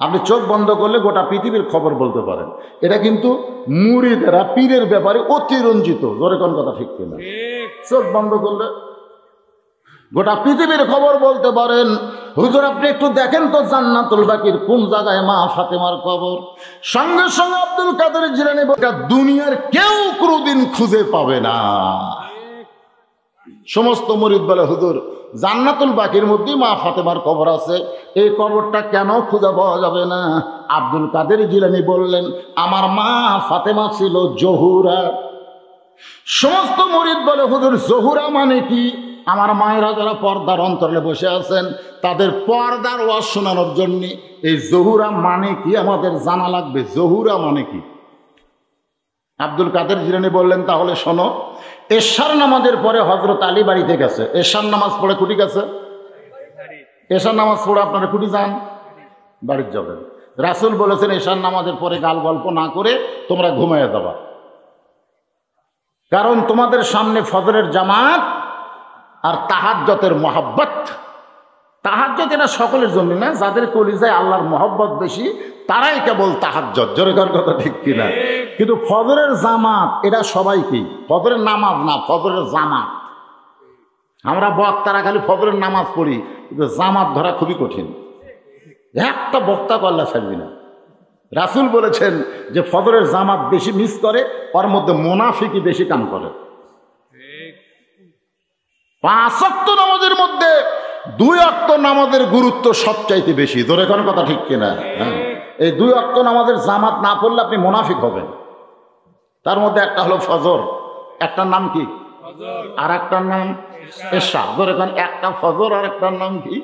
আপনি চোখ বন্ধ করলে গোটা পৃথিবীর খবর বলতে পারেন। এটা কিন্তু মুরিদেরা পীরের ব্যাপারে অতিরঞ্জিত, জোরে কোন কথা ঠিক কিনা? চোখ বন্ধ করলে গোটা পৃথিবীর খবর বলতে পারেন। হুজুর আপনি একটু দেখেন তো জান্নাতুল বাকির কোন জায়গায় মা ফাতেমার কবর। সঙ্গে সঙ্গে আব্দুল কাদের জিলানী বলে দুনিয়ার কেউ কোনোদিন খুঁজে পাবে না। সমস্ত মুরিদ বলে হুজুর জান্নাতুল বাকির মধ্যেই মা ফাতেমার কবর আছে, এই কবরটা কেন খুঁজে পাওয়া যাবে না? আব্দুল কাদের জিলানী বললেন আমার মা ফাতেমা ছিল জহুরা। সমস্ত মুরিদ বলে হুজুর জহুরা মানে কি? আমার মায়েরা যারা পর্দার অন্তরে বসে আছেন তাদের পর্দার ওয়াজ শোনানোর জন্য এই জহুরা মানে কি আমাদের জানা লাগবে। জহুরা মানে কি? আব্দুল কাদের জিলানী বললেন তাহলে শোনো, এশার নামাজের পরে হযরত আলী বাড়িতে গেছে, এশার নামাজ পড়ে কুটি গেছে, এশার নামাজ পড়ে আপনারা কুটি যান, বাড়িতে যাবেন। রাসূল বলেছেন এশার নামাজের পরে গাল গল্প না করে তোমরা ঘুমায় যাবা, কারণ তোমাদের সামনে ফজরের জামাত আর তাহাজ্জুদের মহব্বত। তাহাজ্জুদ এটা সকলের জন্য না, যাদের কলিজায় আল্লাহর মহব্বত বেশি তারাই কেবল তাহাজ্জুদ, জোরে কথা ঠিক কিনা? কিন্তু ফজরের জামাত এটা সবাইকেই, ফজরের নামাজ না, ফজরের জামাত। আমরা বক্তারা খালি ফজরের নামাজ পড়ি, কিন্তু জামাত ধরা খুবই কঠিন। একটা বক্তা করলে ছাড়বি না। রাসূল বলেছেন যে ফজরের জামাত বেশি মিস করে, ওর মধ্যে মুনাফিকি বেশি কাম করে। 5 ওয়াক্ত নামাজের মধ্যে 2 ওয়াক্ত নামাজের গুরুত্ব সবচাইতে বেশি, জোরে কোন কথা ঠিক কিনা? হ্যাঁ, এই 2 ওয়াক্ত নামাজের জামাত না পড়লে আপনি মুনাফিক হবেন। তার মধ্যে একটা হলো ফজর, একটার নাম কি? আর একটার নাম এশা। জোরে কোন, একটা ফজর আর একটার নাম কি?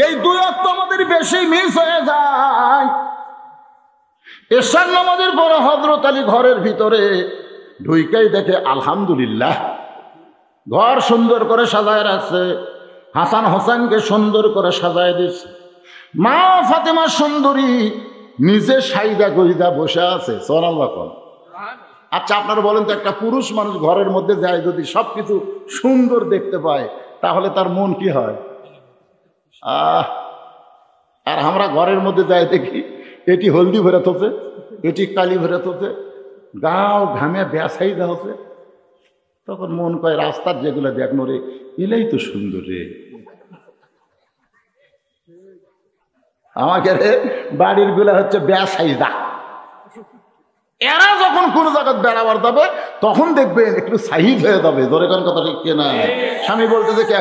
এই 2 ওয়াক্ত আমাদের বেশি মিস হয়ে যায়। এশার নামাজের পরে হযরত আলী ঘরের ভিতরে ঢুইকাই দেখে আলহামদুলিল্লাহ ঘর সুন্দর করে সাজায় রাখছে, হাসান হোসেনকে সুন্দর করে সাজায় দিচ্ছে, মা ফাতেমা সুন্দরী নিজে সাইদা গইদা বসে আছে। সুবহানাল্লাহ। আচ্ছা আপনারা বলেন তো, একটা পুরুষ মানুষ ঘরের মধ্যে যায় যদি সবকিছু সুন্দর দেখতে পায় তাহলে তার মন কি হয়? আর আমরা ঘরের মধ্যে যাই দেখি এটি হলদি ভরে থোছে, এটি কালি ভরে থোছে, গাও ঘামে ব্যাসাই যা হচ্ছে, তখন মন কয় রাস্তার যেগুলো দেখ রে এলাই তো সুন্দর রে। আমাকে রে বাড়ির গুলা হচ্ছে ব্যাসাইদা। এরা যখন কোন জায়গায় বেড়াবার যাবে তখন দেখবে একটু সাইজ হয়ে যাবে, ধরে কোন কথা ঠিক কিনা? স্বামী বলতেছে কি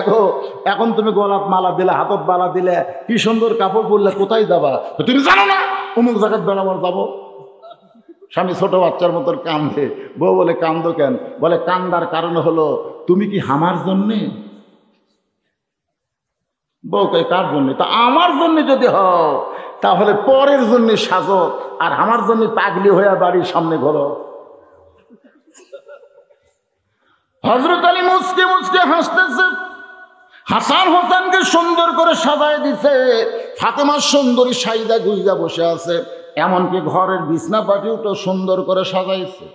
এখন তুমি গোলাপ মালা দিলে, হাতত মালা দিলে, কি সুন্দর কাপড় পরলে, কোথায় যাবা? তুমি জানো না অমুক জায়গায় বেড়াবার যাবো। স্বামী ছোট বাচ্চার মতন কান্দে, বউ বলে কান্দো কেন? বলে কান্দার কারণ হলো তুমি কি আমার জন্যে? বউ কয় কার জন্যে? তা আমার জন্য যদি হও তাহলে পরের জন্য সাজো, আর আমার জন্য পাগলি হয়ে বাড়ির সামনে ঘোরো। হযরত আলী মুচকে মুচকে হাসতেছে, হাসান হোসেনকে সুন্দর করে সাজায় দিছে, ফাতেমা সুন্দরী সাইদা গুইজা বসে আছে, এমনকি ঘরের বিছনা পাটিও তো সুন্দর করে সাজাইছে।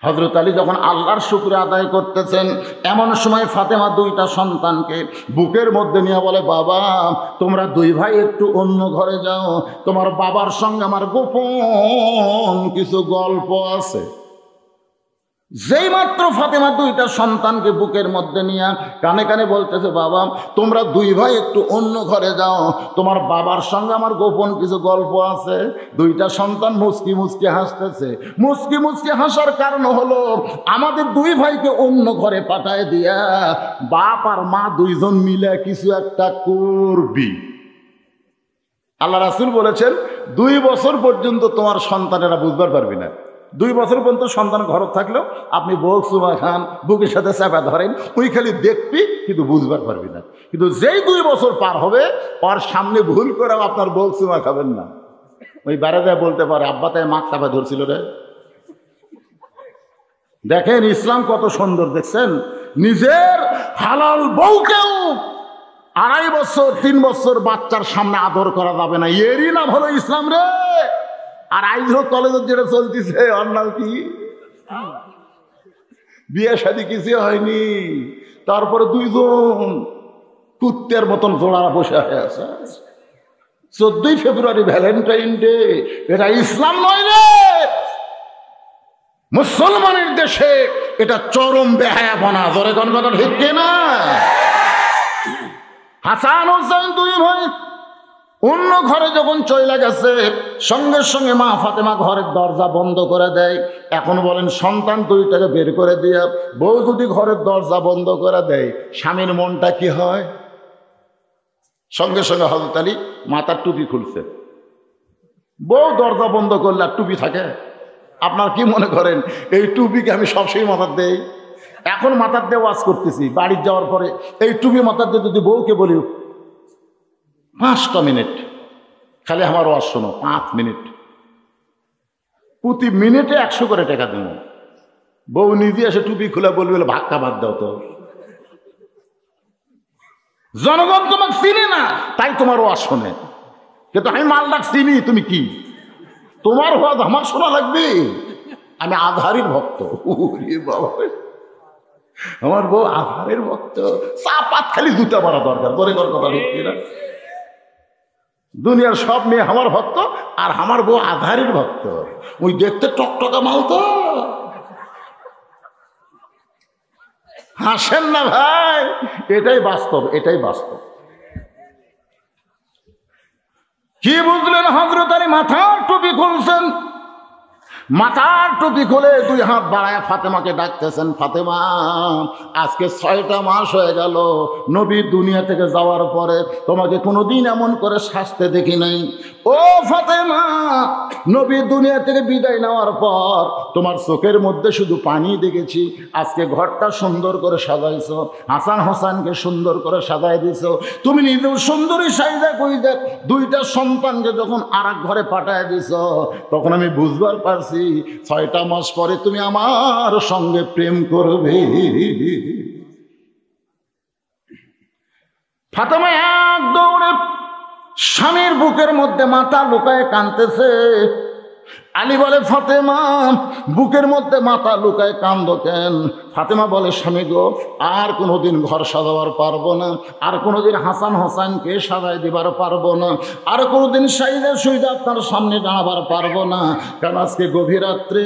হযরত আলী যখন আল্লাহর শুকরিয়া আদায় করতেছেন, এমন সময় ফাতেমা 2টা সন্তানকে বুকের মধ্যে নিয়ে বলে, বাবা তোমরা 2 ভাই একটু অন্য ঘরে যাও, তোমার বাবার সঙ্গে আমার গোপন কিছু গল্প আছে। যেই মাত্র ফাতেমা 2টা সন্তানকে বুকের মধ্যে নিয়ে কানে কানে বলতেছে, বাবা তোমরা 2 ভাই একটু অন্য ঘরে যাও, তোমার বাবার সঙ্গে আমার গোপন কিছু গল্প আছে। 2টা সন্তান মুচকি মুচকি হাসতেছে। মুচকি মুচকি হাসার কারণ হলো আমাদের 2 ভাইকে অন্য ঘরে পাঠায় দিয়া বাপ আর মা 2জন মিলে কিছু একটা করবি। আল্লাহ রাসূল বলেছেন 2 বছর পর্যন্ত তোমার সন্তানেরা বুঝবার পারবি না। 2 বছর পর্যন্ত সন্তান ঘর থাকলেও আপনি বউ চুমা খান, বুকের সাথে চাপা ধরেন, ওই খালি দেখবি কিন্তু বুঝবার পারবি না। কিন্তু যেই 2 বছর পার হবে ওর সামনে ভুল করেও আপনার বউ চুমা খাবেন না। ওই বাইরে যায় বলতে পারে, আব্বা তাই মাছ চাপা ধরছিল রে। দেখেন ইসলাম কত সুন্দর, দেখছেন? নিজের হালাল বউকেও 2.5 বছর 3 বছর বাচ্চার সামনে আদর করা যাবে না, এরই না ভালো ইসলাম রে। আর আইজও কলেজের যেটা চলতেছে ওর নাম কি? বিয়ে শাদী কিছু হয়নি, তারপরে 2জন কুত্তের মতন জোড়া বসে হয়ে আছে। 14ই ফেব্রুয়ারি ভ্যালেন্টাইন ডে, এটা ইসলাম নয় রে। মুসলমানের দেশে এটা চরম বেহায়াপনা। ধরে কোন কথা ঠিক না? হাসান হোসেন দুই ভাই অন্য ঘরে যখন চলে গেছে, সঙ্গে সঙ্গে মা ফাতেমা ঘরের দরজা বন্ধ করে দেয়। এখন বলেন, সন্তান দুইটাকে বের করে দিয়া বউ যদি ঘরের দরজা বন্ধ করে দেয়, স্বামীর মনটা কি হয়? সঙ্গে সঙ্গে হযরত আলী মাথার টুপি খুলছে। বউ দরজা বন্ধ করলে আর টুপি থাকে? আপনার কি মনে করেন এই টুপিকে আমি সবসময় মাথার দেই? এখন মাথার দিয়ে ওয়াজ করতেছি, বাড়ি যাওয়ার পরে এই টুপি মাথার দিয়ে যদি বউকে বলি 5টা মিনিট খালি আমার ওয়াজ শোনো, 5 মিনিট, প্রতি মিনিটে 100 করে টাকা দেব। বউ নিজে এসে টুপি খুলে বলবে ভাক্কা বাদ দাও তো, জনগণ তোমাকে চিনে না তাই তোমার ওয়াজ শোনে, কিন্তু আমি মালদাক চিনি। তুমি কি তোমার ওয়াজ আমার শোনা লাগবে? আমি আজহারের ভক্ত। বাবা, আমার বউ আজহারের ভক্ত, চাপাত খালি দুটা মারা দরকার। করে কর কথা ঠিক না? দুনিয়ার সব মেয়ে আমার ভক্ত, আর আমার বউ আজহারের ভক্ত। ওই দেখতে টকটকা মাল তো। হাসেন না ভাই, এটাই বাস্তব, এটাই বাস্তব। কি বুঝলেন? হযরত আলী মাথার টুপি খুলছেন, মাথার টুপি খুলে 2 হাত বাড়ায় ফাতেমাকে ডাকতেছেন, ফাতেমা আজকে 6টা মাস হয়ে গেল নবী দুনিয়া থেকে যাওয়ার পরে তোমাকে কোনোদিন এমন করে সাজতে দেখি নাই। ও ফাতেমা, নবী দুনিয়া থেকে বিদায় নেওয়ার পর তোমার চোখের মধ্যে শুধু পানি দেখেছি। আজকে ঘরটা সুন্দর করে সাজাইছো, হাসান হোসেনকে সুন্দর করে সাজাই দিছো, তুমি নিজেও সুন্দরী সাইজা কইতে 2টা সন্তানকে যখন আরেক ঘরে পাঠায় দিছো, তখন আমি বুঝবার পারছি 6টা মাস পরে তুমি আমার সঙ্গে প্রেম করবে। ফাতেমা এক দৌড়ে স্বামীর বুকের মধ্যে মাথা লুকায় কাঁদতেছে। আলী বলে, ফাতেমা বুকের মধ্যে মাথা লুকায় কান্দো কেন? ফাতেমা বলে, স্বামী গো, আর কোনোদিন ঘর সাজাবার পারবো না, আর কোনোদিন হাসান হোসেনকে সাজাই দিবার পারবো না, আর কোনোদিন সাইদা সুইদা আপনার সামনে দাঁড়াবার পারবো না, কারণ আজকে গভীর রাত্রে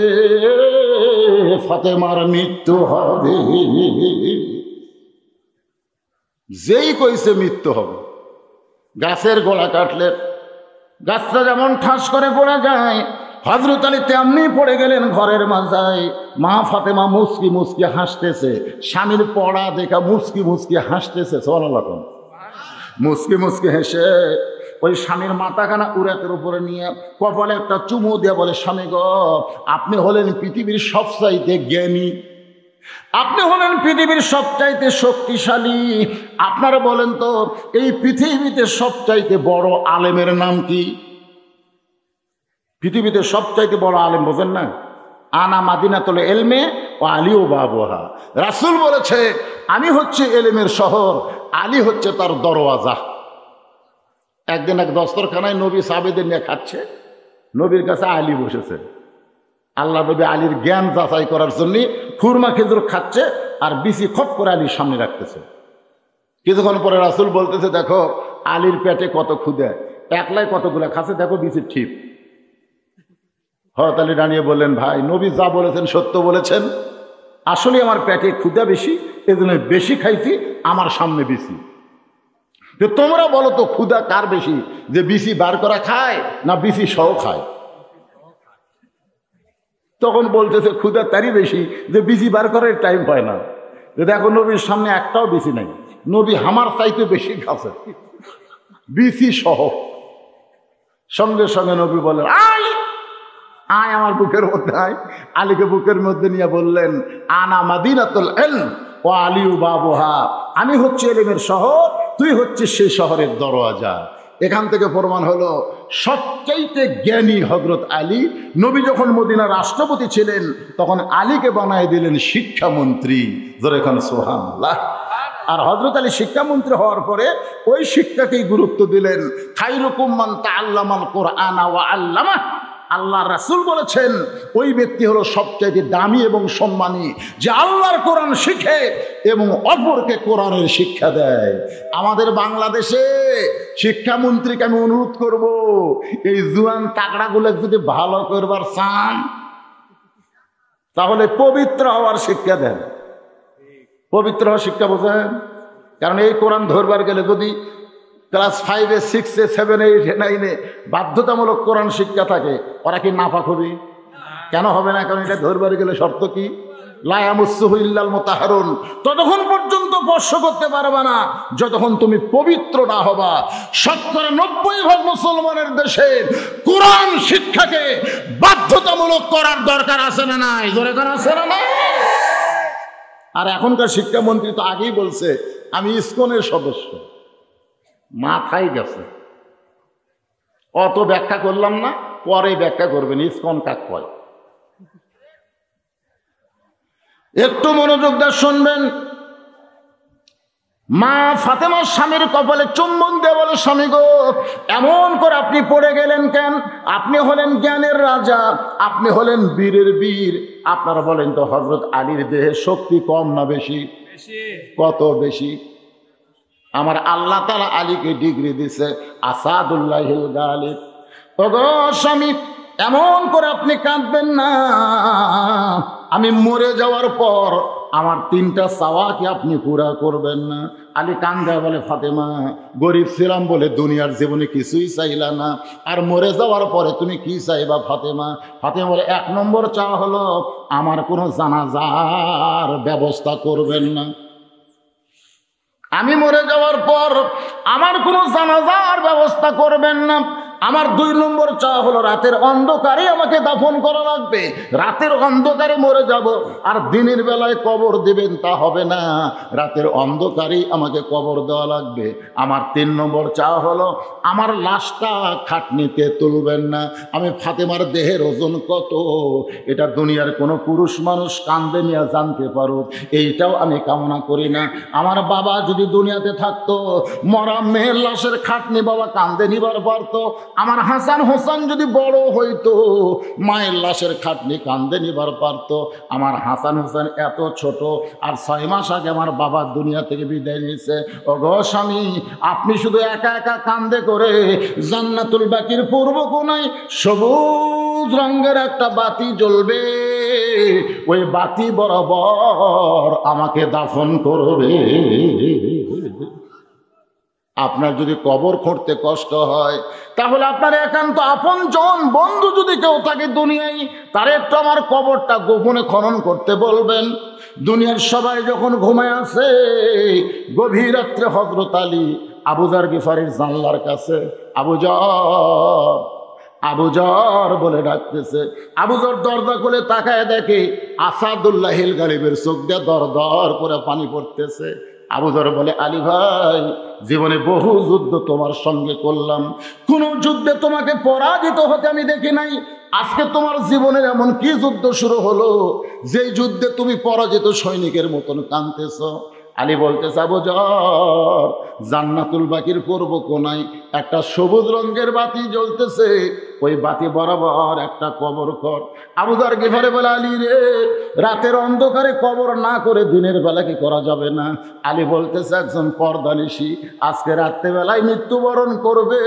ফাতেমার মৃত্যু হবে। যেই কইছে মৃত্যু হবে, গাছের গোড়া কাটলে গাছটা যেমন ঠাস করে পড়ে যায়, হযরত আলী তেমনি পড়ে গেলেন ঘরের মাঝায়। মা ফাতেমা মুচকি মুচকি হাসতেছে, স্বামীর পড়া দেখা মুচকি মুচকি হাসতেছে। সুবহানাল্লাহ। মুচকি মুচকি হেসে ওই স্বামীর মাথাখানা উরাতের উপরে নিয়ে কপালে একটা চুমু দিয়ে বলে, স্বামী গো, আপনি হলেন পৃথিবীর সবচাইতে জ্ঞানী, আপনি হলেন পৃথিবীর সবচাইতে শক্তিশালী। আপনারা বলেন তো, এই পৃথিবীতে সবচাইতে বড় আলেমের নাম কি? পৃথিবীতে সবচাইতে বড় আলেম বোঝেন না? আনা মাদিনাতুল ইলমে ও আলী ও বাবুহা। রাসূল বলেছে, আমি হচ্ছে এলেমের শহর, আলী হচ্ছে তার দরওয়াজা। একদিন এক দস্তরখানায় নবী সাহাবীদের নিয়ে খাচ্ছে, নবীর কাছে আলী বসেছে। আল্লাহ নবী আলীর জ্ঞান যাচাই করার জন্য খুরমা খেজুর খাচ্ছে, আর বিচি খপ করে আলীর সামনে রাখতেছে। কিছুক্ষণ পরে রাসূল বলতেছে, দেখো আলীর পেটে কত ক্ষুধা, একলাই কতগুলা খাচ্ছে, দেখো বিচির ঠিক। হযরত আলী দাঁড়িয়ে বললেন, ভাই নবী যা বলেছেন সত্য বলেছেন, আসলে আমার পেটে ক্ষুধা বেশি, এজন্য বেশি খাইছি, আমার সামনে বিচি। তো তোমরা বলো তো ক্ষুধা কার বেশি, যে বিচি বার করা খায় না বিচি সহ খায়? তখন বলতেছে ক্ষুধা তারই বেশি যে বিচি বার করার টাইম পায় না। দেখো নবীর সামনে একটাও বিচি নাই, নবী আমার চাইতে বেশি খাচ্ছে বিচি সহ। সঙ্গে সঙ্গে নবী বলেন, আয় আয় আমার বুকের মধ্যে আয়। আলীকে বুকের মধ্যে নিয়ে বললেন, আনা মাদিনাতুল ইলম ওয়া আলী বাবুহা, আমি হচ্ছে ইলমের শহর, তুই হচ্ছিস সেই শহরের দরওয়াজা। এখান থেকে প্রমাণ হলো সবচাইতে জ্ঞানী হযরত আলী। নবী যখন মদিনার রাষ্ট্রপতি ছিলেন, তখন আলীকে বানায় দিলেন শিক্ষামন্ত্রী। জোরে খান সুবহানাল্লাহ। আর হযরত আলী শিক্ষামন্ত্রী হওয়ার পরে ওই শিক্ষাকেই গুরুত্ব দিলেন। খায়রুকুম মান তাআল্লামাল কুরআনা ওয়া আল্লামা। আল্লাহ রাসূল বলেছেন ওই ব্যক্তি হলো সবচাইতে দামি এবং সম্মানী, যে আল্লাহর কোরআন শিখে এবং অপরকে কোরআনের শিক্ষা দেয়। আমাদের বাংলাদেশে শিক্ষামন্ত্রীকে আমি অনুরোধ করব, এই জুয়ান তাগড়াগুলো যদি ভালো করবার চান তাহলে পবিত্র হওয়ার শিক্ষা দেন। পবিত্র হওয়ার শিক্ষা বোঝেন? কারণ এই কোরআন ধরবার গেলে যদি ক্লাস 5-এ 6-এ 7-এ 8-এ 9-এ বাধ্যতামূলক কোরআন শিক্ষা থাকে, ওরা কি নাপাক হবে? কেন হবে না? কারণ এটা ধরবার গেলে শর্ত কি? লা ইয়ামাসসুহু ইল্লাল মুতাহহারুন। ততক্ষণ পর্যন্ত স্পর্শ করতে পারবে না যতক্ষণ তুমি পবিত্র না হবা। 90% মুসলমানের দেশে কোরআন শিক্ষাকে বাধ্যতামূলক করার দরকার আছে না নাই? জোরে করে আছে না নাই? আর এখনকার শিক্ষামন্ত্রী তো আগেই বলছে আমি ইসকনের সদস্য। মাথায় গেছে, অত ব্যাখ্যা করলাম না, পরে ব্যাখ্যা করবেন ইসকন কাক কয়। একটু মনোযোগ দিয়ে শুনবেন। মা ফাতেমার স্বামীর কপালে চুম্বন দিয়ে বলে, স্বামী গো, এমন করে আপনি পড়ে গেলেন কেন? আপনি হলেন জ্ঞানের রাজা, আপনি হলেন বীরের বীর। আপনারা বলেন তো হযরত আলীর দেহে শক্তি কম না বেশি? কত বেশি? আমার আল্লাহ তাআলা আলীকে ডিগ্রি দিছে আসাদুল্লাহিল গালিব। ওগো স্বামী, এমন করে আপনি কাঁদবেন না। আমি মরে যাওয়ার পর আমার 3টা চাওয়া কি আপনি পুরা করবেন না? আলী কান্দা বলে, ফাতেমা, গরিব ছিলাম বলে দুনিয়ার জীবনে কিছুই চাইলা না, আর মরে যাওয়ার পরে তুমি কি চাইবা ফাতেমা? ফাতেমা বলে, 1 নম্বর চাওয়া হলো আমার কোনো জানাজার ব্যবস্থা করবেন না। আমি মরে যাওয়ার পর আমার কোনো জানাজার ব্যবস্থা করবেন না। আমার 2 নম্বর চাওয়া হলো রাতের অন্ধকারে আমাকে দাফন করা লাগবে। রাতের অন্ধকারে মরে যাব, আর দিনের বেলায় কবর দিবেন তা হবে না, রাতের অন্ধকারেই আমাকে কবর দেওয়া লাগবে। আমার 3 নম্বর চাওয়া হলো আমার লাশটা খাটনিতে তুলবেন না। আমি ফাতেমার দেহের ওজন কত এটা দুনিয়ার কোনো পুরুষ মানুষ কান্দে নিয়ে জানতে পারুক, এইটাও আমি কামনা করি না। আমার বাবা যদি দুনিয়াতে থাকতো, মরা মেয়ের লাশের খাটনি বাবা কান্দে নিবার পারতো। আমার হাসান হোসেন যদি বড় হইতো, মায়ের লাশের খাটনি কান্দে নিবার পারতো। আমার হাসান হোসেন এত ছোট, আর 6 মাস আগে আমার বাবা দুনিয়া থেকে বিদায় নিয়েছে। ও গো স্বামী, আপনি শুধু একা একা কান্দে করে জান্নাতুল বাকির পূর্ব কোণায় সবুজ রঙের একটা বাতি জ্বলবে, ওই বাতি বরাবর আমাকে দাফন করবে। আপনার যদি কবর খুঁড়তে কষ্ট হয়, তাহলে আপনার একান্ত আপনজন বন্ধু যদি কেউ থাকে দুনিয়ায়, তার একটু আমার কবরটা গোপনে খনন করতে বলবেন। দুনিয়ার সবাই যখন ঘুমায় আছে, গভীর রাত্রে হযরত আলী আবু যর গিফারির জানলার কাছে আবু যর বলে ডাকতেছে। আবু যর দরজা খুলে তাকায় দেখে আসাদুল্লাহিল গালিবের চোখ দিয়ে দর দর করে পানি পড়তেছে। আবু যর বলে, আলী ভাই, জীবনে বহু যুদ্ধ তোমার সঙ্গে করলাম, কোন যুদ্ধে তোমাকে পরাজিত হতে আমি দেখি নাই। আজকে তোমার জীবনের এমন কি যুদ্ধ শুরু হলো যেই যুদ্ধে তুমি পরাজিত সৈনিকের মতন কাঁদতেছ? আলী বলতেছে, আবু যর, জান্নাতুল বাকির পূর্ব কোণায় একটা সবুজ রঙের বাতি জ্বলতেছে, ওই বাতি বরাবর একটা কবর কর। আবু যর গিফারি বলে, আলী রে, রাতের অন্ধকারে কবর না করে দিনের বেলা কি করা যাবে না? আলী বলতেছে, একজন পর্দানিশী আজকে রাত্রেবেলায় মৃত্যুবরণ করবে,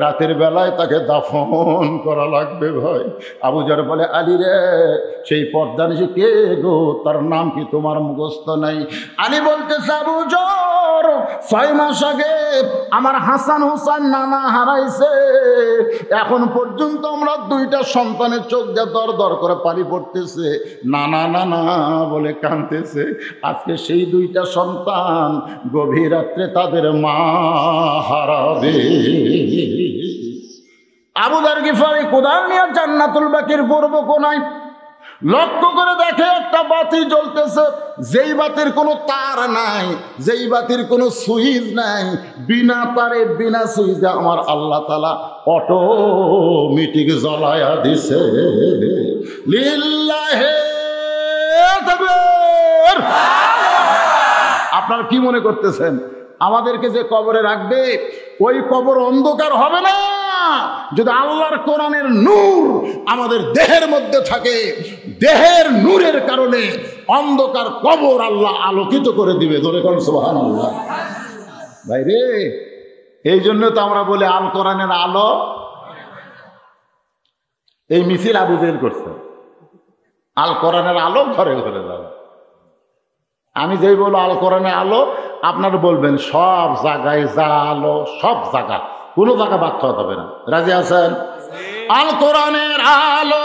রাতের বেলায় তাকে দাফন করা লাগবে ভাই। আবু যর বলে, আলী রে, সেই পর্দানিশী কে গো? তার নাম কি তোমার মুখস্থ নাই? আলী বলতেছে, আবু যর, 6 মাস আগে আমার হাসান হোসেন নানা হারাইছে, এখন পর্যন্ত আমরা 2টা সন্তানের চোখ দিয়ে দর দর করে পানি পড়তেছে, নানা নানা বলে কাঁদতেছে। আজকে সেই 2টা সন্তান গভীর রাত্রে তাদের মা হারাবে। আবু যর গিফারি কোদাল নিয়ে জান্নাতুল বাকির পূর্ব কোণায় লক্ষ্য করে দেখে একটা বাতি জ্বলতেছে, যেই বাতির কোনো তার নাই, যেই বাতির কোনো সুইচ নাই, বিনা তারে বিনা সুইচে আমার আল্লাহ তাআলা অটোমেটিক জ্বলায়া দিছে। লিল্লাহি তাকবীর। আপনারা কি মনে করতেছেন আমাদেরকে যে কবরে রাখবে ওই কবর অন্ধকার হবে না? যদি আল্লাহর কোরআনের নূর আমাদের দেহের মধ্যে থাকে, দেহের নূরের কারণে অন্ধকার কবর আল্লাহ আলোকিত করে দিবে। ধরে কোন সুবহানাল্লাহ। ভাই রে, এই জন্য তো আমরা বলি আল কোরআনের আলো। এই মিছিল আবু জেহেল করছে, আল কোরআনের আলো ঘরে ঘরে যাবে। আমি যেই বলবো আল কোরআনের আলো, আপনারা বলবেন সব জায়গায় যা আলো, সব জায়গা, কোনো জায়গা বাদ খাওয়া যাবে না। রাজি আছেন? আল কোরআনের আলো,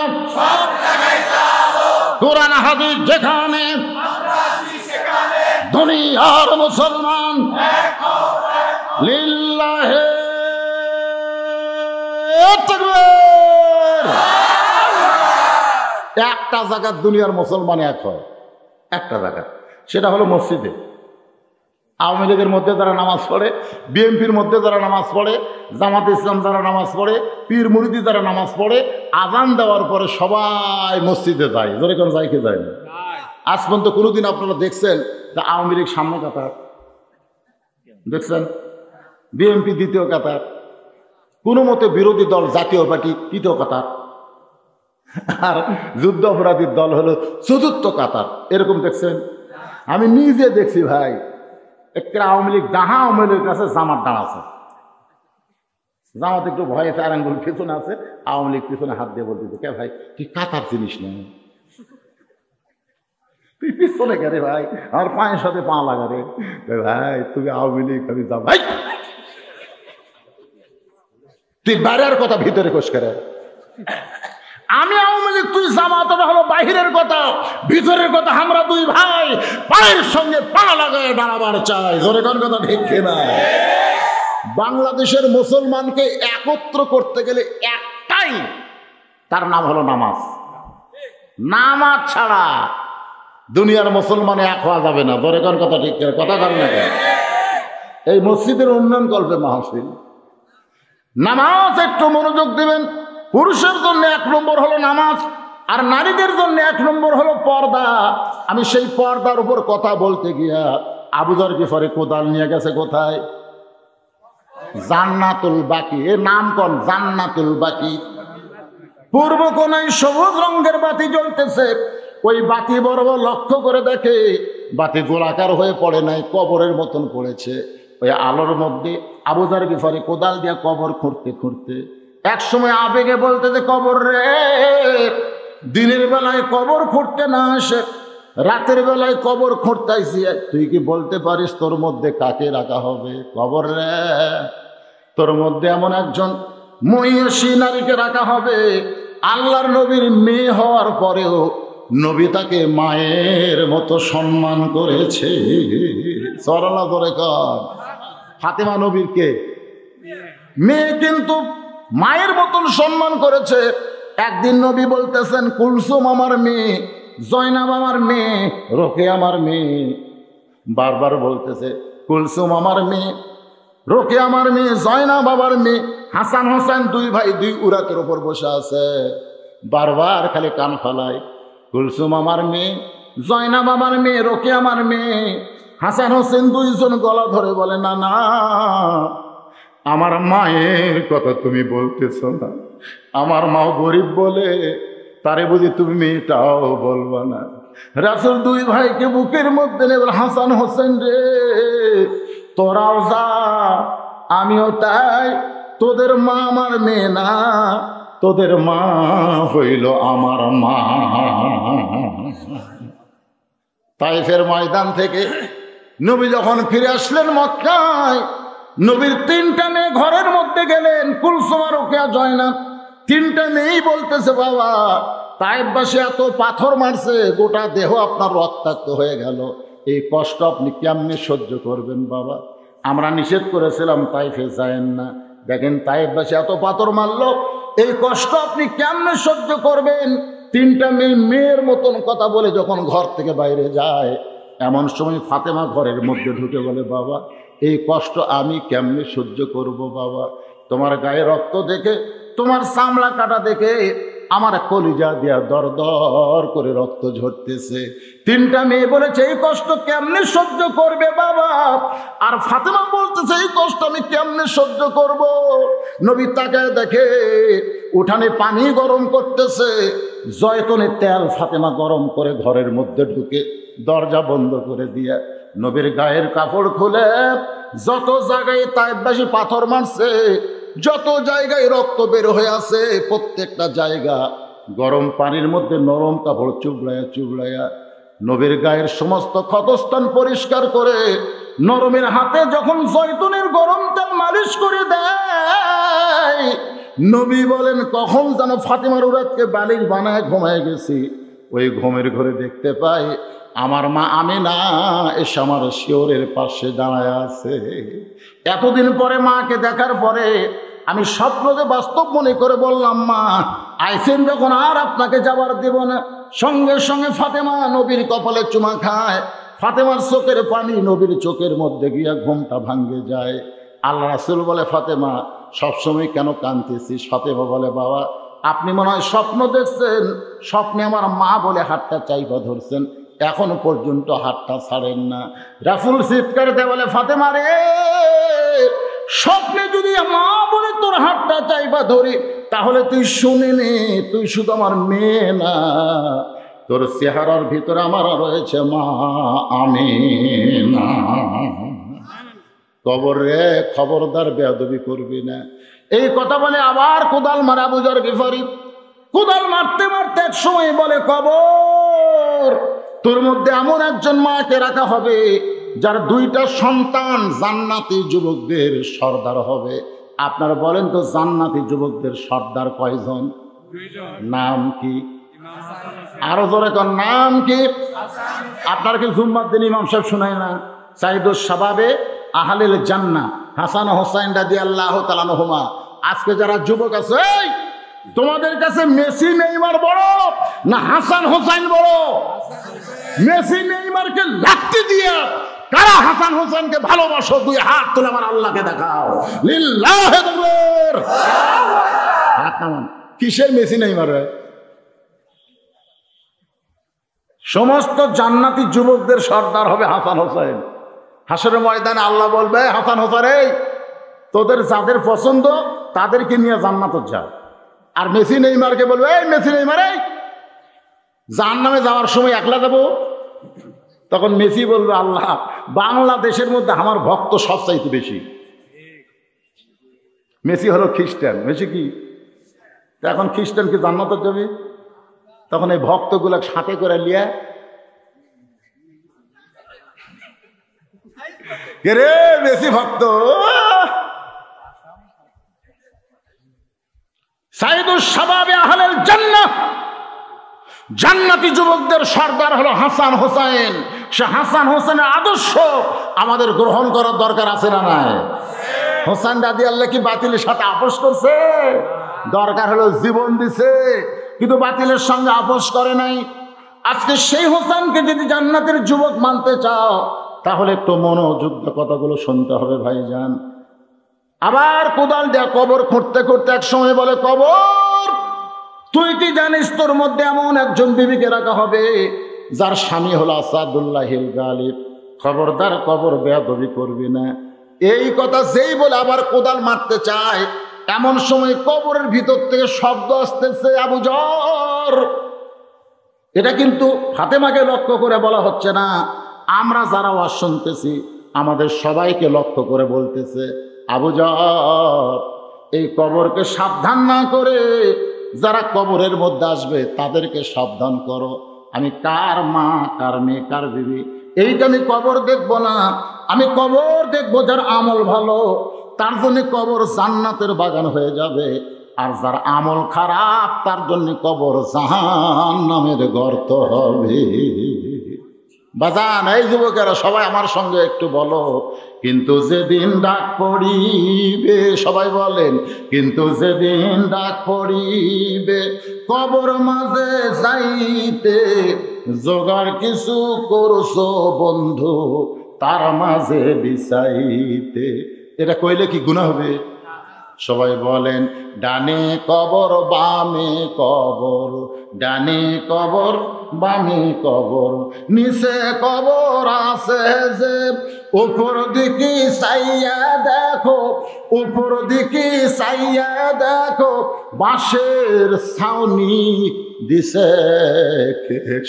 কোরআন হাদিস যেখানে, দুনিয়ার মুসলমান লিল্লাহে তাকবীর। একটা জায়গা দুনিয়ার মুসলমান এক হয়, একটা জায়গা, সেটা হলো মসজিদে। আওয়ামী লীগের মধ্যে যারা নামাজ পড়ে, বিএনপির মধ্যে যারা নামাজ পড়ে, জামাত ইসলাম যারা নামাজ পড়ে, পীর মুরিদি যারা নামাজ পড়ে, আজান দেওয়ার পরে সবাই মসজিদে যায়। ধরে কোনো যায় কি যায় না? আজ পর্যন্ত কোনোদিন আপনারা দেখছেন যে আওয়ামী লীগ সামনে কাতার দেখছেন, বিএনপি দ্বিতীয় কাতার, কোনো মতে বিরোধী দল জাতীয় পার্টি তৃতীয় কাতার, আর যুদ্ধ অপরাধীর দল হলো চতুর্থ কাতার, এরকম দেখছেন? আমি নিজে দেখছি ভাই। একটা আওয়ামী লীগ ডাহা, আওয়ামী লীগের কাছে জামাত ডান আছে, জামাত একটু ভয়ে চার আঙ্গুল পিছনে আছে, আওয়ামী লীগ পিছনে হাত দিয়ে বলতেছে, কে ভাই তুই কাতার জিনিস না, তুই পিছনে কে রে ভাই, আমার পায়ের সাথে পা লাগা রে ভাই, তুমি আওয়ামী লীগ, আমি যাব ভাই, তুই বাইরের কথা ভিতরে কোষ করে। আমি আওয়ামী লীগ, তুই জামাত, হলো বাহিরের কথা, ভিতরের কথা আমরা দুই ভাই পায়ের সঙ্গে পা লাগায় দাঁড়াবার চাই। জোরে কোন কথা ঠিক কিনা? বাংলাদেশের মুসলমানকে একত্র করতে গেলে একটাই, তার নাম হলো নামাজ। নামাজ ছাড়া দুনিয়ার মুসলমানে এক হওয়া যাবে না। জোরে কোন কথা ঠিক কিনা? কথা বলেন না কেন? এই মসজিদের উন্নয়ন করবে মাহফিল, নামাজ একটু মনোযোগ দিবেন। পুরুষের জন্য 1 নম্বর হলো নামাজ, আর নারীদের জন্য 1 নম্বর হলো পর্দা। আমি সেই পর্দার উপর কথা বলতে গিয়া আবু যর গিফারি কোদাল নিয়ে গেছে কোথায়? জান্নাতুল বাকি। এর নাম কোন? জান্নাতুল বাকি। পূর্ব কোনায় সবুজ রঙের বাতি জ্বলতেছে, ওই বাতি বড় বড় লক্ষ্য করে দেখে বাতি গোলাকার হয়ে পড়ে নাই, কবরের মতন পড়েছে। ওই আলোর মধ্যে আবু যর গিফারি কোদাল দিয়ে কবর খুঁড়তে খুঁড়তে এক সময় আবেগে বলতে যে, কবর রে, দিনের বেলায় কবর খুঁড়তে না আসে, রাতের বেলায় কবর খুঁড়তে আইসি, তুই কি বলতে পারিস তোর মধ্যে কাকে রাখা হবে? কবর রে, তোর মধ্যে এমন একজন মহিষী নারীকে রাখা হবে, আল্লাহর নবীর মেয়ে হওয়ার পরেও নবী তাকে মায়ের মতো সম্মান করেছে। সরলা করে কর, ফাতেমা নবীর কে মেয়ে, কিন্তু মায়ের মতন সম্মান করেছে। একদিন নবী বলতেছেন, কুলসুম আমার মেয়ে, জয়নাব আমার মেয়ে, রোকে আমার মেয়ে। বারবার বলতেছে, কুলসুম আমার মেয়ে, রোকে আমার মেয়ে, জয়নাব আমার মেয়ে। হাসান হোসেন 2 ভাই 2 উরাতের উপর বসে আছে, বারবার খালি কান ফালায়, কুলসুম আমার মেয়ে, জয়নাব আমার মেয়ে, রোকে আমার মেয়ে। হাসান হোসেন 2 জন গলা ধরে বলে, না না, আমার মায়ের কথা তুমি বলতেছ না, আমার মাও গরিব বলে তারে বুঝি তুমি মেয়েটাও বলবা না। রাসূল 2 ভাইকে বুকের মধ্যে নেবে, হাসান হোসেন রে, তোরাও যা, আমিও তাই, তোদের মা আমার মেয়ে না, তোদের মা হইল আমার মা। তাইফের ময়দান থেকে নবী যখন ফিরে আসলেন মক্কায়, নবীর 3টা মেয়ে ঘরের মধ্যে গেলেন, কুলসুম, রোকেয়া, জয়নাব। 3টা মেয়েই বলতেছে, বাবা তাইফবাসী এত পাথর মারছে, গোটা দেহ আপনার রক্তাক্ত হয়ে গেল, এই কষ্ট আপনি কেমনে সহ্য করবেন বাবা? আমরা নিষেধ করেছিলাম তাইফে যায়েন না, দেখেন তাইফবাসী এত পাথর মারলো, এই কষ্ট আপনি কেমনে সহ্য করবেন? 3টা মেয়ে মেয়ের মতন কথা বলে যখন ঘর থেকে বাইরে যায়, এমন সময় ফাতেমা ঘরের মধ্যে ঢুকে বলে, বাবা এই কষ্ট আমি কেমনে সহ্য করব বাবা? তোমার গায়ে রক্ত দেখে, তোমার চামড়া কাটা দেখে আমার কলিজা দিয়া দর দর করে রক্ত ঝরতেছে। তিনটা মেয়ে বলেছে এই কষ্ট কেমনে সহ্য করবে বাবা? আর ফাতেমা বলতেছে এই কষ্ট আমি কেমনে সহ্য করব? নবী তাকায় দেখে উঠানে পানি গরম করতেছে, জয়তুনের তেল ফাতেমা গরম করে ঘরের মধ্যে ঢুকে দরজা বন্ধ করে দিয়া নবীর গায়ের কাপড় খুলে যত জায়গায় তাইবাসী পাথর মারছে, যত জায়গায় রক্ত বের হয়ে আছে, প্রত্যেকটা জায়গা গরম পানির মধ্যে নরম কাপড় চুবড়াইয়া চুবড়াইয়া নবীর গায়ের সমস্ত ক্ষতস্থান পরিষ্কার করে নরমের হাতে যখন জয়তুনের গরম তেল মালিশ করে দেয়, নবী বলেন কখন যেন ফাতেমার উরাতকে বালিশ বানায় ঘুমায় গেছি। ওই ঘুমের ঘরে দেখতে পাই আমার মা আমিনা এসে আমার শিওরের পাশে দাঁড়ায় আছে। এতদিন পরে মাকে দেখার পরে আমি স্বপ্নকে বাস্তব মনে করে বললাম, মা আইসেন যখন আর আপনাকে যাবার দেব না। সঙ্গে সঙ্গে ফাতেমা নবীর কপালে চুমা খায়, ফাতেমার চোখের পানি নবীর চোখের মধ্যে গিয়া ঘুমটা ভাঙ্গে যায়। আল্লাহ রাসূল বলে ফাতেমা সবসময় কেন কাঁদতেছিস? ফাতেমা বলে বাবা আপনি মনে হয় স্বপ্ন দেখছেন, স্বপ্নে আমার মা বলে হাতটা চাইবা ধরছেন, এখনো পর্যন্ত হাতটা ছাড়েন না। রাসূল চিৎকার দিয়ে বলে ফাতেমা রে, স্বপ্নে যদি মা বলে তোর হাতটা চাইবা ধরি তাহলে তুই শুনে নে, তুই শুধু আমার মেয়ে না, তোর চেহারার ভিতরে আমার রয়েছে মা আমিনা। কবর রে খবরদার বেয়াদবি করবি না। এই কথা বলে আবার কোদাল মারে আবু যর গিফারি। কোদাল মারতে মারতে এক সময় বলে কবর তোর মধ্যে এমন একজন মাকে রাখা হবে যার দুইটা সন্তান জান্নাতি যুবকদের সর্দার হবে। আপনারা বলেন তো জান্নাতি যুবকদের সর্দার কয়জন? নাম কি? আরো জোরে কোন নাম কি? আপনার কি জুম্মার দিন ইমাম সাহেব শোনায় না সাইদুস শাবাবে আহলিল জান্নাহ হাসান হোসাইন রাদিয়াল্লাহু তাআলা আনহুমা। আজকে যারা যুবক আছে তোমাদের কাছে মেসি নেইমার বড় না হাসান হোসাইন বড়? মেসি নেইমারকে লাত্তি দিয়ে কারা হাসান হোসেনকে ভালোবাসো? দুই হাত তুলে আমার আল্লাহকে দেখাও। লিল্লাহি তাকবীর। হাত নামান। কিসের মেসি নেইমার? সমস্ত জান্নাতি যুবকদের সর্দার হবে হাসান হোসেন। হাসরের ময়দানে আল্লাহ বলবে হাসান হোসেন এই তোদের যাদের পছন্দ তাদেরকে নিয়ে জান্নাতে যা। আর মেসি নেইমারকে বলবে এই মেসি নেইমার এই জাহান্নামে যাওয়ার সময় একলা যাবো। তখন মেসি বলবে আল্লাহ বাংলাদেশের মধ্যে আমার ভক্ত সবচাইতে বেশি। মেসি হলো খ্রিস্টান, মেসি কি এখন খ্রিস্টান কি জান্নাতে যাবে? তখন এই ভক্তগুলা সাথে করে লিয়া রে মেসি ভক্ত। সাইদুস শাবাবে আহলিল জান্নাহ জান্নাতি যুবকদের সর্দার হলো হাসান হোসেন। সে হাসান হোসেনের আদর্শ আমাদের গ্রহণ করার দরকার আছে না নাই? হোসেন রাদিয়াল্লাহু কি বাতিলের সাথে আপোষ করছে? দরকার হলো জীবন দিছে, কিন্তু বাতিলের সঙ্গে আপোষ করে নাই। আজকে সেই হোসেনকে যদি জান্নাতের যুবক মানতে চাও তাহলে একটু মনোযোগ কথাগুলো শুনতে হবে ভাইজান। আবার কোদাল দেয়া কবর খুঁড়তে খুঁড়তে এক সময় বলে কবর তুই কি জানিস তোর মধ্যে এমন একজন বিবিকে রাখা হবে যার স্বামী হলো আসাদুল্লাহিল গালিব। খবরদার কবর বেয়াদবি করবি না। এই কথা যেই বলে আবার কোদাল মারতে চায় এমন সময় কবরের ভিতর থেকে শব্দ আসতেছে আবু যর। এটা কিন্তু ফাতেমাকে লক্ষ্য করে বলা হচ্ছে না, আমরা যারা ওয়াজ শুনতেছি আমাদের সবাইকে লক্ষ্য করে বলতেছে আবু যর এই কবরকে সাবধান না করে যারা কবরের মধ্যে আসবে তাদেরকে সাবধান করো। আমি কার মা কার মেয়ে কার বিবি এইটা আমি কবর দেখবো না, আমি কবর দেখবো যার আমল ভালো তার জন্য কবর জান্নাতের বাগান হয়ে যাবে, আর যার আমল খারাপ তার জন্য কবর জাহান্নামের গর্ত হবে। বাজান এই যুবকেরা সবাই আমার সঙ্গে একটু বলো, কিন্তু যেদিন ডাক পড়িবে, সবাই বলেন, কিন্তু যেদিন ডাক পড়িবে কবর মাঝে যাইতে জোগাড় কিছু করছো বন্ধু তার মাঝে বিছাইতে। এটা কইলে কি গুনাহ হবে? সবাই বলেন ডানে কবর বামে কবর, ডানে কবর বামে কবর, নিচে কবর আছে যে, উপর দিকে চাইয়া দেখো, উপর দিকে চাইয়া দেখো, বাঁশের ছাউনি দিছে।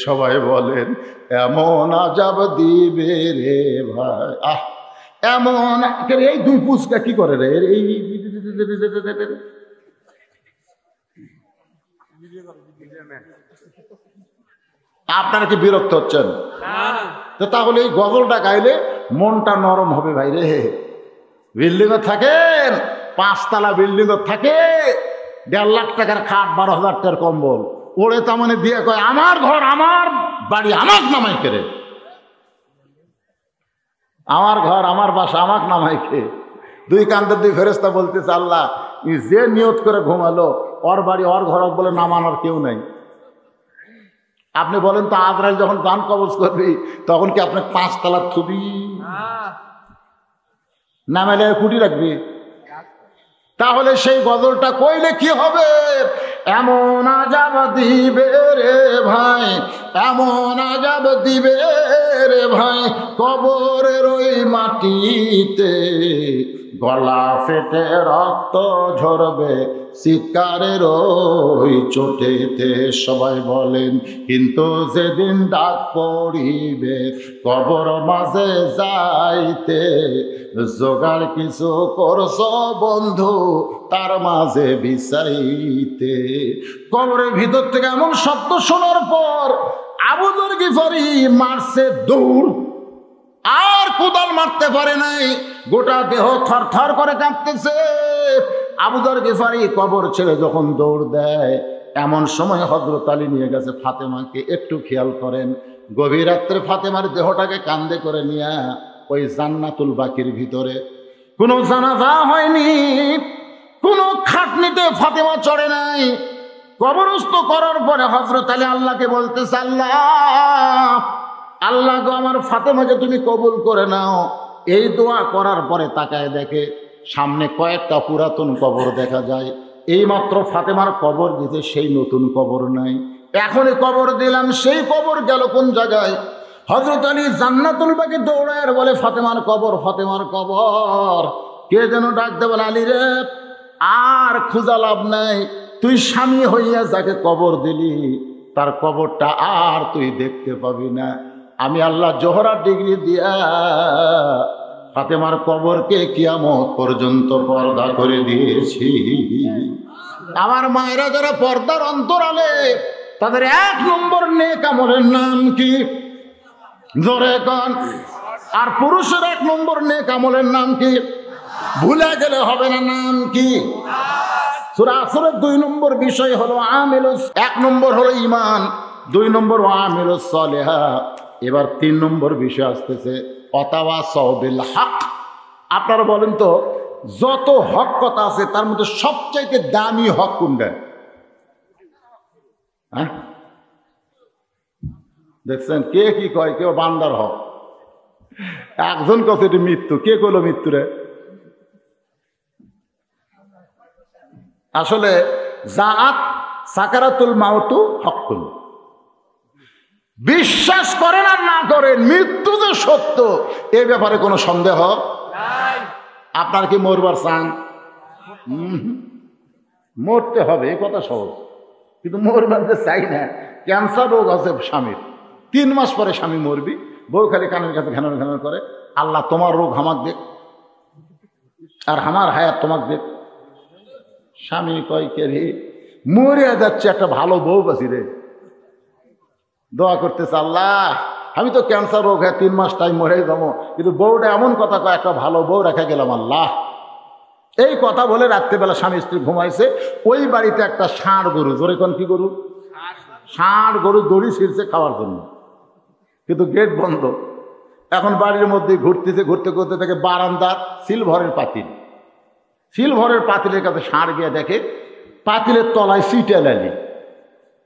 সবাই বলেন এমন আজাব দিবে রে ভাই। এমন এই দুই পুচকা কি করে রে, এই আপনারা কি বিরক্ত হচ্ছেন? তো তাহলে এই গজলটা গাইলে মনটা নরম হবে ভাই রে। বিল্ডিং এ থাকেন, 5 তলা বিল্ডিং এ থাকে, 1.5 লাখ টাকার খাট, 12,000 টাকার কম্বল, ওরে তার মানে দিয়ে কয় আমার ঘর আমার বাড়ি আমার নামাই কেড়ে, আমার ঘর আমার বাসা আমার নামাই খেয়ে। দুই কান্তের দুই ফেরেশতা বলতেছে আল্লাহ যে নিয়ত করে ঘুমালো ওর বাড়ি ওর ঘর বলে নামানোর কেউ নাই। আপনি বলেন তো আজরাইল যখন দান কবজ করবি তখন কি আপনাকে 5 তলা থুবি? নামাইলে কুটি রাখবি? তাহলে সেই গজলটা কইলে কি হবে? এমন আজাব দিবে রে ভাই, এমন আজাব দিবে রে ভাই, কবরের ওই মাটিতে গলা ফেটে রক্ত ঝরবে চিৎকারের ওই চোটেতে। সবাই বলেন কিন্তু যেদিন ডাক পড়িবে কবর মাঝে যাইতে, জোগাড় কিছু করছো বন্ধু তার মাঝে বিছাইতে। কবরের ভিতর থেকে এমন শব্দ শোনার পর আবু যর গিফারি মারছে দৌড়, আর কোদাল মারতে পারে নাই, গোটা দেহ থরথর করে কাঁপতেছে। আবু যর গিফারি কবর ছেড়ে যখন দৌড় দেয়, এমন সময় হযরত আলী নিয়ে গেছে ফাতেমাকে। একটু খেয়াল করেন, গভীর রাত্রে ফাতেমার দেহটাকে কান্দে করে নিয়ে ওই জান্নাতুল বাকির ভিতরে, কোনো জানাজা হয়নি, কোনো খাটনিতে ফাতেমা চড়ে নাই। কবরস্থ করার পরে হযরত আলী আল্লাহকে বলতেছে আল্লাহ, আল্লাহ গো আমার ফাতেমাকে তুমি কবুল করে নাও। এই দোয়া করার পরে তাকায় দেখে সামনে কয়েকটা পুরাতন কবর দেখা যায়। এইমাত্র ফাতেমার কবর দিতে সেই নতুন কবর নাই, এখনই কবর দিলাম সেই কবর গেল কোন জায়গায়? হযরত আলী জান্নাতুল বাকি দৌড়ায় বলে ফাতেমার কবর, ফাতেমার কবর। কে যেন ডাকতে বলে আলী রে আর খুঁজা লাভ নাই, তুই স্বামী হইয়া যাকে কবর দিলি তার কবরটা আর তুই দেখতে পাবি না। আমি আল্লাহ জোহরার ডিগ্রি দিয়া ফাতেমার কবরকে কিয়ামত পর্যন্ত পর্দা করে দিয়েছি। আমার মায়েরা যারা পর্দার অন্তরালে, তাদের 1 নম্বর নেক আমলের নাম কি? জোরে কন। আর পুরুষের 1 নম্বর নেক আমলের নাম কি? ভুলে গেলে হবে না, নাম কি? সূরা আসরের 2 নম্বর বিষয় হলো আমিলুস। 1 নম্বর হলো ঈমান, 2 নম্বর আমিলুস সালিহা। এবার 3 নম্বর বিষয় আসতেছে ওয়াতাওয়াসাউ বিল হক। আপনারা বলেন তো যত হক কথা আছে তার মধ্যে সবচাইতে দামি হক কোনটা? হ্যাঁ দেখছেন, কে কি কয়? কেউ বান্দার হক, একজন কছে এটি মৃত্যু, কে কইল মৃত্যু রে? আসলে জাআত সাকারাতুল মাউতু হকুন। বিশ্বাস করেন আর না করেন মৃত্যু যে সত্য এ ব্যাপারে কোনো সন্দেহ নাই। আপনার কি মরবার চান? মরতে হবে, এই কথা সহজ, কিন্তু মরবার যে চাই না। ক্যান্সার রোগ আছে স্বামীর, 3 মাস পরে স্বামী মরবি, বউ খালি কানের কাছে ঘ্যানর ঘ্যানর করে, আল্লাহ তোমার রোগ হামাক দেখ আর আমার হায়াত তোমাক দেখ। স্বামী কয় কে রে মরে যাচ্ছে, একটা ভালো বউ বাসি রে, দোয়া করতেছে আল্লাহ আমি তো ক্যান্সার রোগ হ্যাঁ 3 মাস টাইম মরে যাবো, কিন্তু বউটা এমন কথা কয় একটা ভালো বউ রেখে গেলাম আল্লাহ। এই কথা বলে রাত্রেবেলা স্বামী স্ত্রী ঘুমাইছে। ওই বাড়িতে একটা ষাঁড় গরু, জোরে কোন কি গরু? ষাঁড় গরু দড়ি ছিঁড়ছে খাওয়ার জন্য, কিন্তু গেট বন্ধ। এখন বাড়ির মধ্যে ঘুরতেছে, ঘুরতে ঘুরতে থেকে বারান্দার সিলভারের পাতিল, সিলভারের পাতিলের কাছে ষাঁড় গিয়ে দেখে পাতিলের তলায় সিটেল আলি।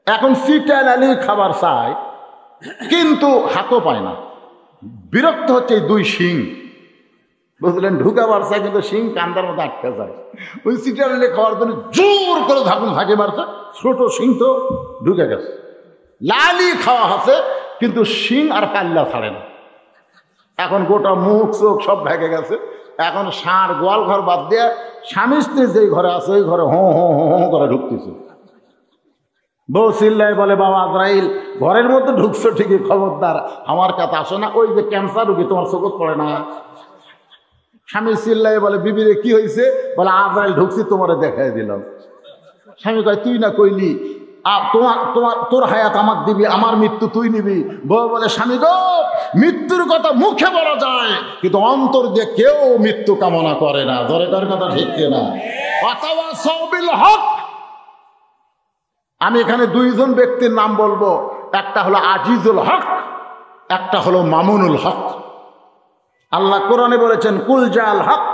এখন সিটেল আলি খাবার চায় কিন্তু হাতও পায় না, বিরক্ত হচ্ছে এই 2 শিং। বুঝলেন, ঢুকা বাড়ছে কিন্তু শিং কান্দার মতো আটকে যায়। ওই চিটারলে খাওয়ার জন্য জোর করে ধাকুন ফাঁকে মারছে, ছোট শিং তো ঢুকে গেছে। লালি খাওয়া আছে কিন্তু শিং আর পাল্লা ছাড়ে না। এখন গোটা মুখ চোখ সব ভেঙে গেছে। এখন ষাঁড় গোয়াল ঘর বাদ দিয়ে স্বামী স্ত্রী যেই ঘরে আছে ওই ঘরে হো হো হো হো করে ঢুকতেছে। বউ চিল্লাই বলে, বাবা আজরাইল, ঘরের মধ্যে ঢুকছো ঠিকই, খবরদার আমার কাছে আসো না, ওই যে ক্যান্সার রুগী তোমার চোখত পড়ে না। স্বামী চিল্লাই বলে, বিবিরে কি হয়েছে? বলে, আজরাইল ঢুকছি, তোমারে দেখাই দিলাম। স্বামী কয়, তুই না কইলি তোর হায়াত আমাকে দিবি, আমার মৃত্যু তুই নিবি। বউ বলে, স্বামী গো, মৃত্যুর কথা মুখে বলা যায় কিন্তু অন্তর দিয়ে কেউ মৃত্যু কামনা করে না। ধরে তার কথা ঠিক না। অথবা সবিল হক। আমি এখানে দুইজন ব্যক্তির নাম বলবো, একটা হলো আজিজুল হক, একটা হলো মামুনুল হক। আল্লাহ কোরআনে বলেছেন, কুল জাল হক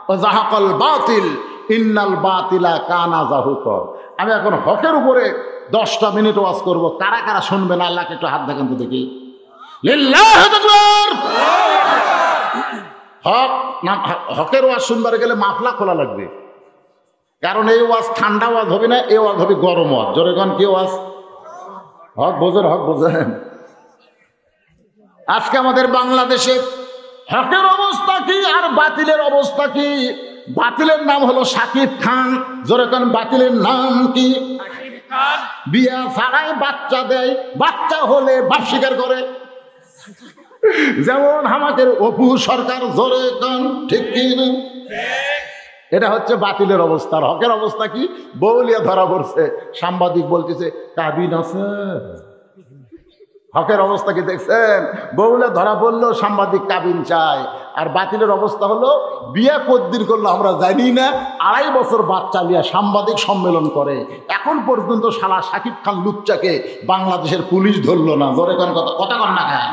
ও জাহাকাল বাতিল ইন্নাল বাতিলা কানা জাহুকা। আমি এখন হকের উপরে 10টা মিনিট ওয়াজ করব। কারা কারা শুনবেন আল্লাহকে একটু হাত দেখান তো দেখি। লিল্লাহু আকবার। হক না, হকের ওয়াজ শুনবার গেলে মাফলা খোলা লাগবে, কারণ এই ওয়াজ ঠান্ডা ওয়াজ হবে না, এই ওয়াজ হবে গরম ওয়াজ। জোরে কোন কি ওয়াজ? হক বোঝেন, হক বোঝেন। আজকে আমাদের বাংলাদেশে হকের অবস্থা কি আর বাতিলের অবস্থা কি? বাতিলের নাম হলো শাকিব খান। জোরে কোন বাতিলের নাম কি? বিয়া ছাড়াই বাচ্চা দেয়, বাচ্চা হলে বাপ স্বীকার করে। যেমন আমাদের অপু সরকার। জোরে কোন ঠিক কি না? এটা হচ্ছে বাতিলের অবস্থা। হকের অবস্থা কি? বউলিয়া ধরা পড়ছে, সাংবাদিক বলতেছে কাবিন আছে। হকের অবস্থা কি দেখছেন? বউলিয়া ধরা পড়লো, সাংবাদিক কাবিন চায়। আর বাতিলের অবস্থা হলো, বিয়ে কতদিন করলো আমরা জানি না, 2.5 বছর বাচ্চা নিয়ে সাংবাদিক সম্মেলন করে। এখন পর্যন্ত শালা শাকিব খান লুচ্চাকে বাংলাদেশের পুলিশ ধরলো না। ধরে কোন কথা কন না খান।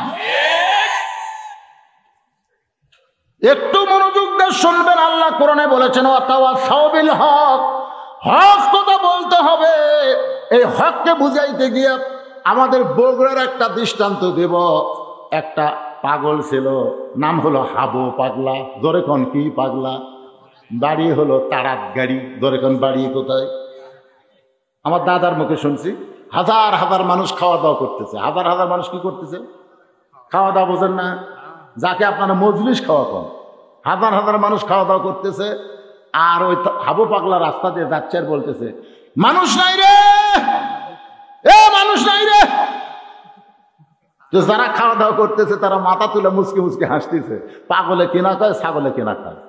একটু মনোযোগ দিয়ে শুনবেন। আল্লাহ কোরআনে বলেছেন, ওয়াতাওয়াসাউ বিল হক। হক কথা বলতে হবে। এই হককে বুঝাইতে গিয়ে আমাদের বগুড়ার একটা দৃষ্টান্ত দেব। একটা পাগল ছিল, নাম হলো হাবু পাগলা। ধরে কোন কি পাগলা? বাড়ি হলো তারাত গাড়ি। ধরে কোন বাড়ি কোথায়? আমার দাদার মুখে শুনছি, হাজার হাজার মানুষ খাওয়া দাওয়া করতেছে। হাজার হাজার মানুষ কি করতেছে? খাওয়া দাওয়া। বোঝেন না? যাকে আপনারা মজলিস খাওয়া কন, হাজার হাজার মানুষ খাওয়া দাওয়া করতেছে। আর ওই হাবু পাগলা রাস্তা দিয়ে যাচ্ছে আর বলতেছে, মানুষ নাই রে, এ মানুষ নাই রে। তো যারা খাওয়া দাওয়া করতেছে তারা মাথা তুলে মুচকি মুচকি হাসতেছে। পাগলে কিনা খায়, ছাগলে কিনা খায়।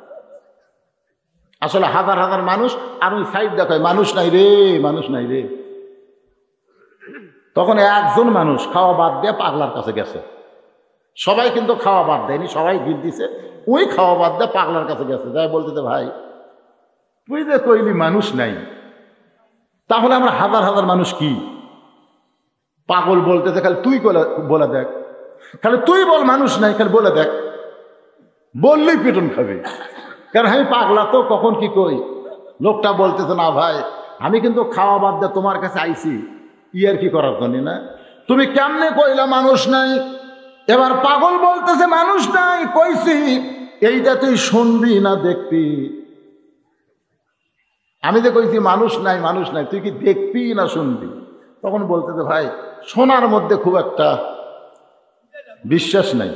আসলে হাজার হাজার মানুষ, আর ওই সাইড দেখায় মানুষ নাই রে, মানুষ নাই রে। তখন একজন মানুষ খাওয়া বাদ দিয়ে পাগলার কাছে গেছে। সবাই কিন্তু খাওয়া বাদ দেয়নি, সবাই ভিড় দিছে। ওই খাওয়া বাদ দিয়ে পাগলার কাছে গেছে, যাই বলতেছে, ভাই তুই যে কইলি মানুষ নাই, তাহলে আমরা হাজার হাজার মানুষ কি? পাগল বলতেছে, খালি তুই বলে দেখ, খালি তুই বল মানুষ নাই, খালি বলে দেখ। বললেই পিটন খাবে, কারণ আমি পাগলা তো, কখন কি কই। লোকটা বলতেছে, না ভাই, আমি কিন্তু খাওয়া বাদ দিয়ে তোমার কাছে আইছি ইয়ার কি করার জন্য না। তুমি কেমনে কইলা মানুষ নাই? এবার পাগল বলতেছে, মানুষ নাই কইছি, এইটা তুই শুনবি না দেখবি? আমি যে কইছি মানুষ নাই, মানুষ নাই, তুই কি দেখবি না শুনবি? তখন বলতেছে, ভাই শোনার মধ্যে খুব একটা বিশ্বাস নাই,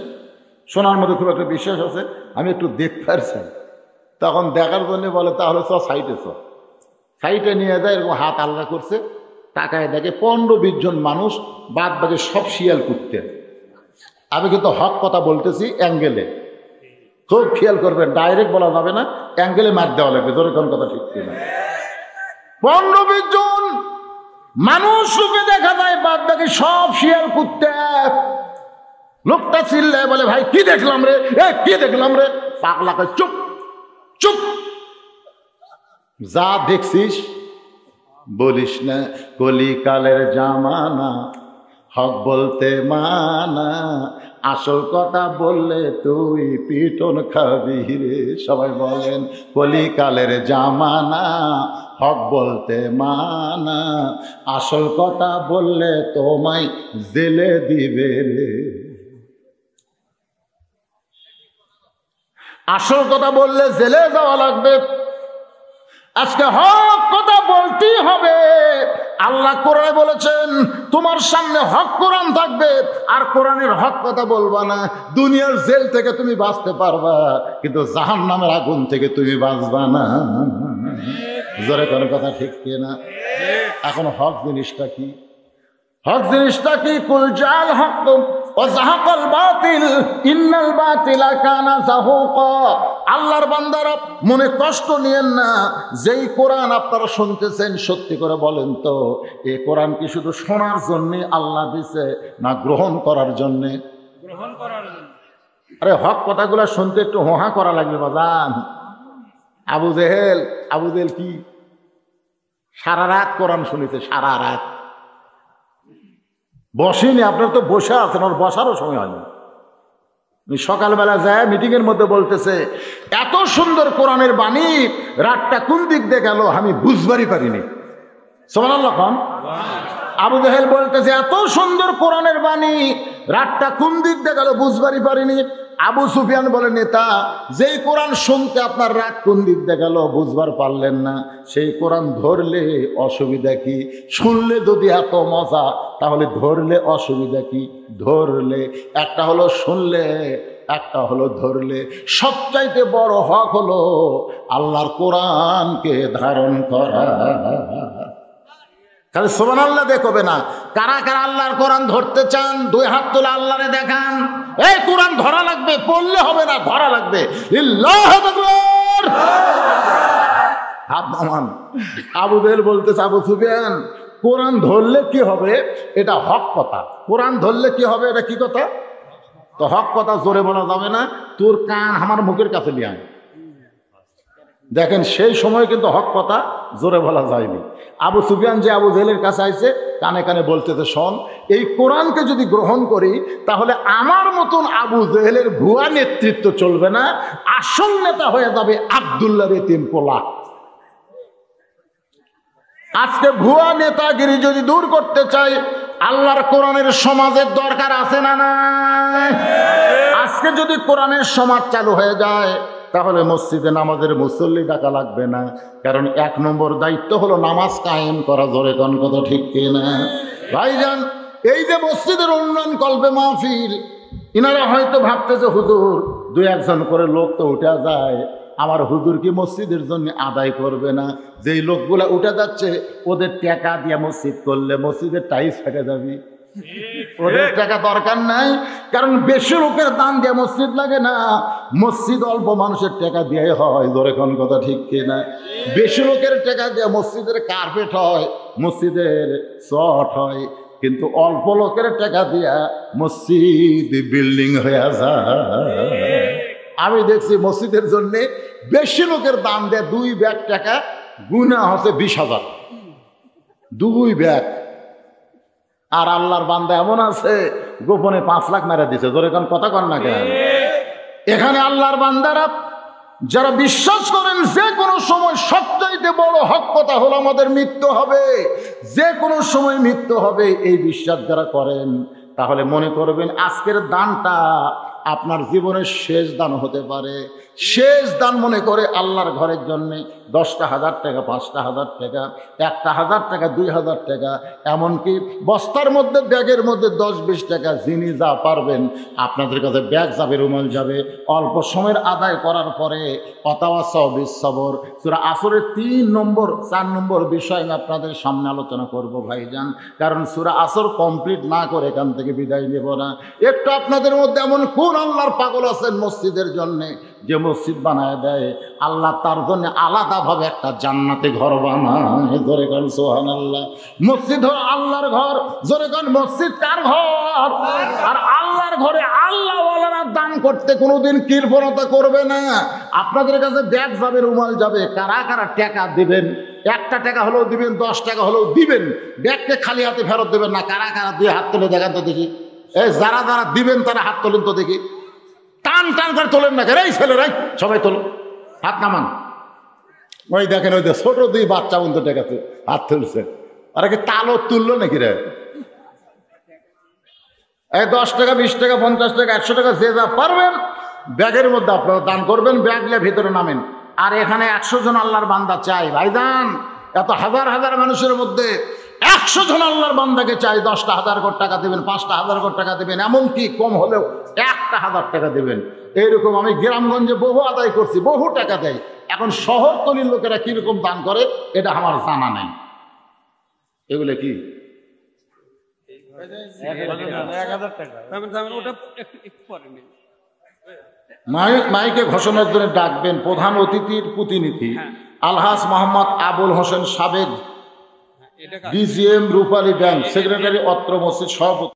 শোনার মধ্যে খুব একটা বিশ্বাস আছে, আমি একটু দেখতে চাই। তখন দেখার জন্য বলে, তাহলে চ সাইটে চ। সাইটে নিয়ে যায়, এরকম হাত আলগা করছে, তাকায় দেখে 15-20 জন মানুষ, বাদ বাকি সব শিয়াল কুত্তে। আমি কিন্তু হক কথা বলতেছি অ্যাঙ্গেলে, খুব খেয়াল করবেন, ডাইরেক্ট বলা যাবে না, অ্যাঙ্গেলে মার দেওয়া লাগবে। ধরে কোন কথা ঠিক কিনা? 15-20 জন মানুষ রূপে দেখা যায়, বাদ বাকি সব শিয়াল কুত্তে। লোকটা চিল্লায় বলে, ভাই কি দেখলাম রে, এ কি দেখলাম রে? পাগলাকে চুপ চুপ, যা দেখছিস বলিস না, কলিকালের জামানা, হক বলতে মানা, আসল কথা বললে তুই পিটন খাবি রে। সবাই বলেন, কলিকালের জামানা, হক বলতে মানা, আসল কথা বললে তোমায় জেলে দিবে রে। আসল কথা বললে জেলে যাওয়া লাগবে। আজকে হক কথা বলতেই হবে। আল্লাহ কোরআনে বলেছেন তোমার সামনে হক কোরআন থাকবে, আর কোরআনের হক কথা বলবা না। দুনিয়ার জেল থেকে তুমি বাঁচতে পারবা, কিন্তু জাহান্নামের আগুন থেকে তুমি বাঁচবা না। জোরে কোনো কথা ঠিক কিনা? এখন হক জিনিসটা কি? হক জিনিসটা কি? কুল জাল হক ওয়া যাহাকাল বাতিল ইন্নাল বাতিলা কানা যাহুকা। আল্লাহর বান্দারা মনে কষ্ট নিয়েন না, যেই কোরআন আপনারা শুনতেছেন সত্যি করে বলেন তো এই কোরআন কি শুধু শোনার জন্য আল্লাহ দিছে না গ্রহণ করার জন্য? গ্রহণ করার জন্য। আরে হক কথাগুলো শুনতে একটু হোহা করা লাগবে বাজান। আবু জেহেল কি সারা রাত কোরআন শুনেছে, সারা রাত বসেনি। আপনার তো বসে আছেন, ওর বসারও সময় হয়নি। সকালবেলা যায় মিটিং এর মধ্যে বলতেছে এত সুন্দর কোরআনের বাণী, রাতটা কোন দিক দিয়ে গেল আমি বুঝবারই পারিনি। সুবহানাল্লাহ খান। আবু জেহেল বলতেছে এত সুন্দর কোরআনের বাণী, রাতটা কোন দিক দিয়ে গেল বুঝবারই পারিনি। আবু সুফিয়ান বলে নেতা, যেই কোরআন শুনতে আপনার রাত কোন দিক দিয়ে গেল বুঝবার পারলেন না, সেই কোরআন ধরলে অসুবিধা কি? শুনলে যদি এত মজা, তাহলে ধরলে অসুবিধা কি? ধরলে একটা হলো শুনলে, একটা হলো ধরলে। সবচাইতে বড় হক হলো আল্লাহর কোরআনকে ধারণ করা। খালি সুবহানাল্লাহ দেখবে না। কারা কারা আল্লাহর কোরআন ধরতে চান দুই হাত তুলে আল্লাহরে দেখান। এই কোরআন ধরা লাগবে, পড়লে হবে না, ধরা লাগবে। আল্লাহু আকবার। হাত নামান। আবু জেহেল বলতেছে আবু সুফিয়ান কোরআন ধরলে কি হবে? এটা হক কথা। কোরআন ধরলে কি হবে? এটা কি কথা? তো হক কথা জোরে বলা যাবে না, তোর কান আমার মুখের কাছে নিয়ে আয়। দেখেন সেই সময় কিন্তু হক কথা জোরে বলা যায়নি। আবু সুফিয়ান যে আবু জেহেলের কাছে আইছে, কানে কানে বলতেছে শোন, এই কোরআনকে যদি গ্রহণ করি তাহলে আমার মতন আবু জেহেলের ভুয়া নেতৃত্ব চলবে না, আসল নেতা হয়ে যাবে আব্দুল্লাহর এতিম পোলা। আজকে ভুয়া নেতাগিরি যদি দূর করতে চাই, আল্লাহর কোরআনের সমাজের দরকার আছে না নাই? আজকে যদি কোরআনের সমাজ চালু হয়ে যায়, তাহলে মসজিদে নামাজের মুসল্লি ডাকা লাগবে না। কারণ 1 নম্বর দায়িত্ব হলো নামাজ কায়েম করা। জোরে কোন কথা ঠিক কিনা ভাইজান? এই যে মসজিদের উন্নয়ন কল্পে মাহফিল, ইনারা হয়তো ভাবতেছে হুজুর 2-1 জন করে লোক তো উঠে যায়, আমার হুজুর কি মসজিদের জন্য আদায় করবে না? যেই লোকগুলা উঠে যাচ্ছে ওদের টাকা দিয়ে মসজিদ করলে মসজিদের টাইস ফেটে যাবে। ওদের টাকা দরকার নাই, কারণ বেশি লোকের দান দিয়ে মসজিদ লাগে না, মসজিদ অল্প মানুষের টাকা দিয়ে হয়। ধরে কোন কথা ঠিক কিনা? বেশি লোকের টাকা দিয়ে মসজিদের কার্পেট হয়, মসজিদের চট হয়, কিন্তু অল্প লোকের টাকা দিয়া মসজিদ বিল্ডিং হয়ে যায়। আমি দেখছি মসজিদের জন্য বেশি লোকের দাম দেয় 2 ব্যাগ টাকা, গুণা হচ্ছে 20,000, 2 ব্যাগ। আর আল্লাহর বান্দা এমন আছে গোপনে 5 লাখ মেরে দিছে। ধরে কোন কথা কন না কেন? এখানে আল্লাহর বান্দারা যারা বিশ্বাস করেন যে কোনো সময় সবচাইতে বড় হক কথা হলো আমাদের মৃত্যু হবে, যে কোনো সময় মৃত্যু হবে, এই বিশ্বাস যারা করেন, তাহলে মনে করবেন আজকের দানটা আপনার জীবনের শেষ দান হতে পারে। শেষ দান মনে করে আল্লাহর ঘরের জন্যে 10টা 1000 টাকা, 5টা 1000 টাকা, 1টা 1000 টাকা, 2000 টাকা, এমনকি বস্তার মধ্যে ব্যাগের মধ্যে 10-20 টাকা, যিনি যা পারবেন। আপনাদের কাছে ব্যাগ যাবে, রুমাল যাবে। অল্প সময়ের আদায় করার পরে অতাওয়াসাও বিসসবর, সূরা আসরের 3 নম্বর 4 নম্বর বিষয় আমি আপনাদের সামনে আলোচনা করব ভাইজান। কারণ সূরা আসর কমপ্লিট না করে এখান থেকে বিদায় নেব না। একটু আপনাদের মধ্যে এমন কোন আল্লাহর পাগল আছেন মসজিদের জন্যে, যে মসজিদ বানায় দেয় আল্লাহ তার জন্য আলাদাভাবে একটা জান্নাতে ঘর বানায়? জোরে গান সুবহানাল্লাহ। মসজিদ হলো আল্লাহর ঘর। জোরে গান মসজিদ কার ঘর? আর আল্লাহর ঘরে আল্লাহওয়ালারা দান করতে কোনোদিন কৃপণতা করবে না। আপনাদের কাছে ব্যাগ যাবে, রুমাল যাবে, কারা কারা টাকা দিবেন? 1টা টাকা হলেও দিবেন, 10 টাকা হলেও দিবেন। ব্যাগকে খালি হাতে ফেরত দেবেন না। কারা কারা 2 হাত তুলে দেখান তো দেখি। এই যারা যারা দিবেন তারা হাত তোলেন তো দেখি। টান টান করে তোলেন না, এই ছেলেরাই সবাই তোল, হাত নামান। ওই দেখেন, ওই ছোট 2 বাচ্চা বন্ধু টাকাতে হাত তুলছে। আর কি তালও তুললো নাকি রে? এই 10 টাকা, 20 টাকা, 50 টাকা, 100 টাকা, যে যা পারবেন ব্যাগের মধ্যে আপনারা দান করবেন, ব্যাগলে ভিতরে নামেন। আর এখানে 100 জন আল্লাহর বান্দা চাই ভাইজান, এত হাজার হাজার মানুষের মধ্যে 100 জন আল্লাহর বান্দাকে চাই। 10টা হাজার কোটি টাকা দেবেন, 5টা হাজার কোটি টাকা দেবেন, এমনকি কম হলেও 1,000 টাকা দেবেন। এইরকম আমি গ্রামগঞ্জে বহু আদায় করছি, বহু টাকা দেয়। এখন শহরতলির লোকেরা কিরকম দান করে এটা আমার জানা নেই। এগুলো কি মাইকে ঘোষণার জন্য ডাকবেন প্রধান অতিথির প্রতিনিধি আলহাজ মোহাম্মদ আবুল হোসেন সাবেক ডিজিএম রূপালী ব্যাংক সেক্রেটারি, অত্র মসজিদ সভাপতি।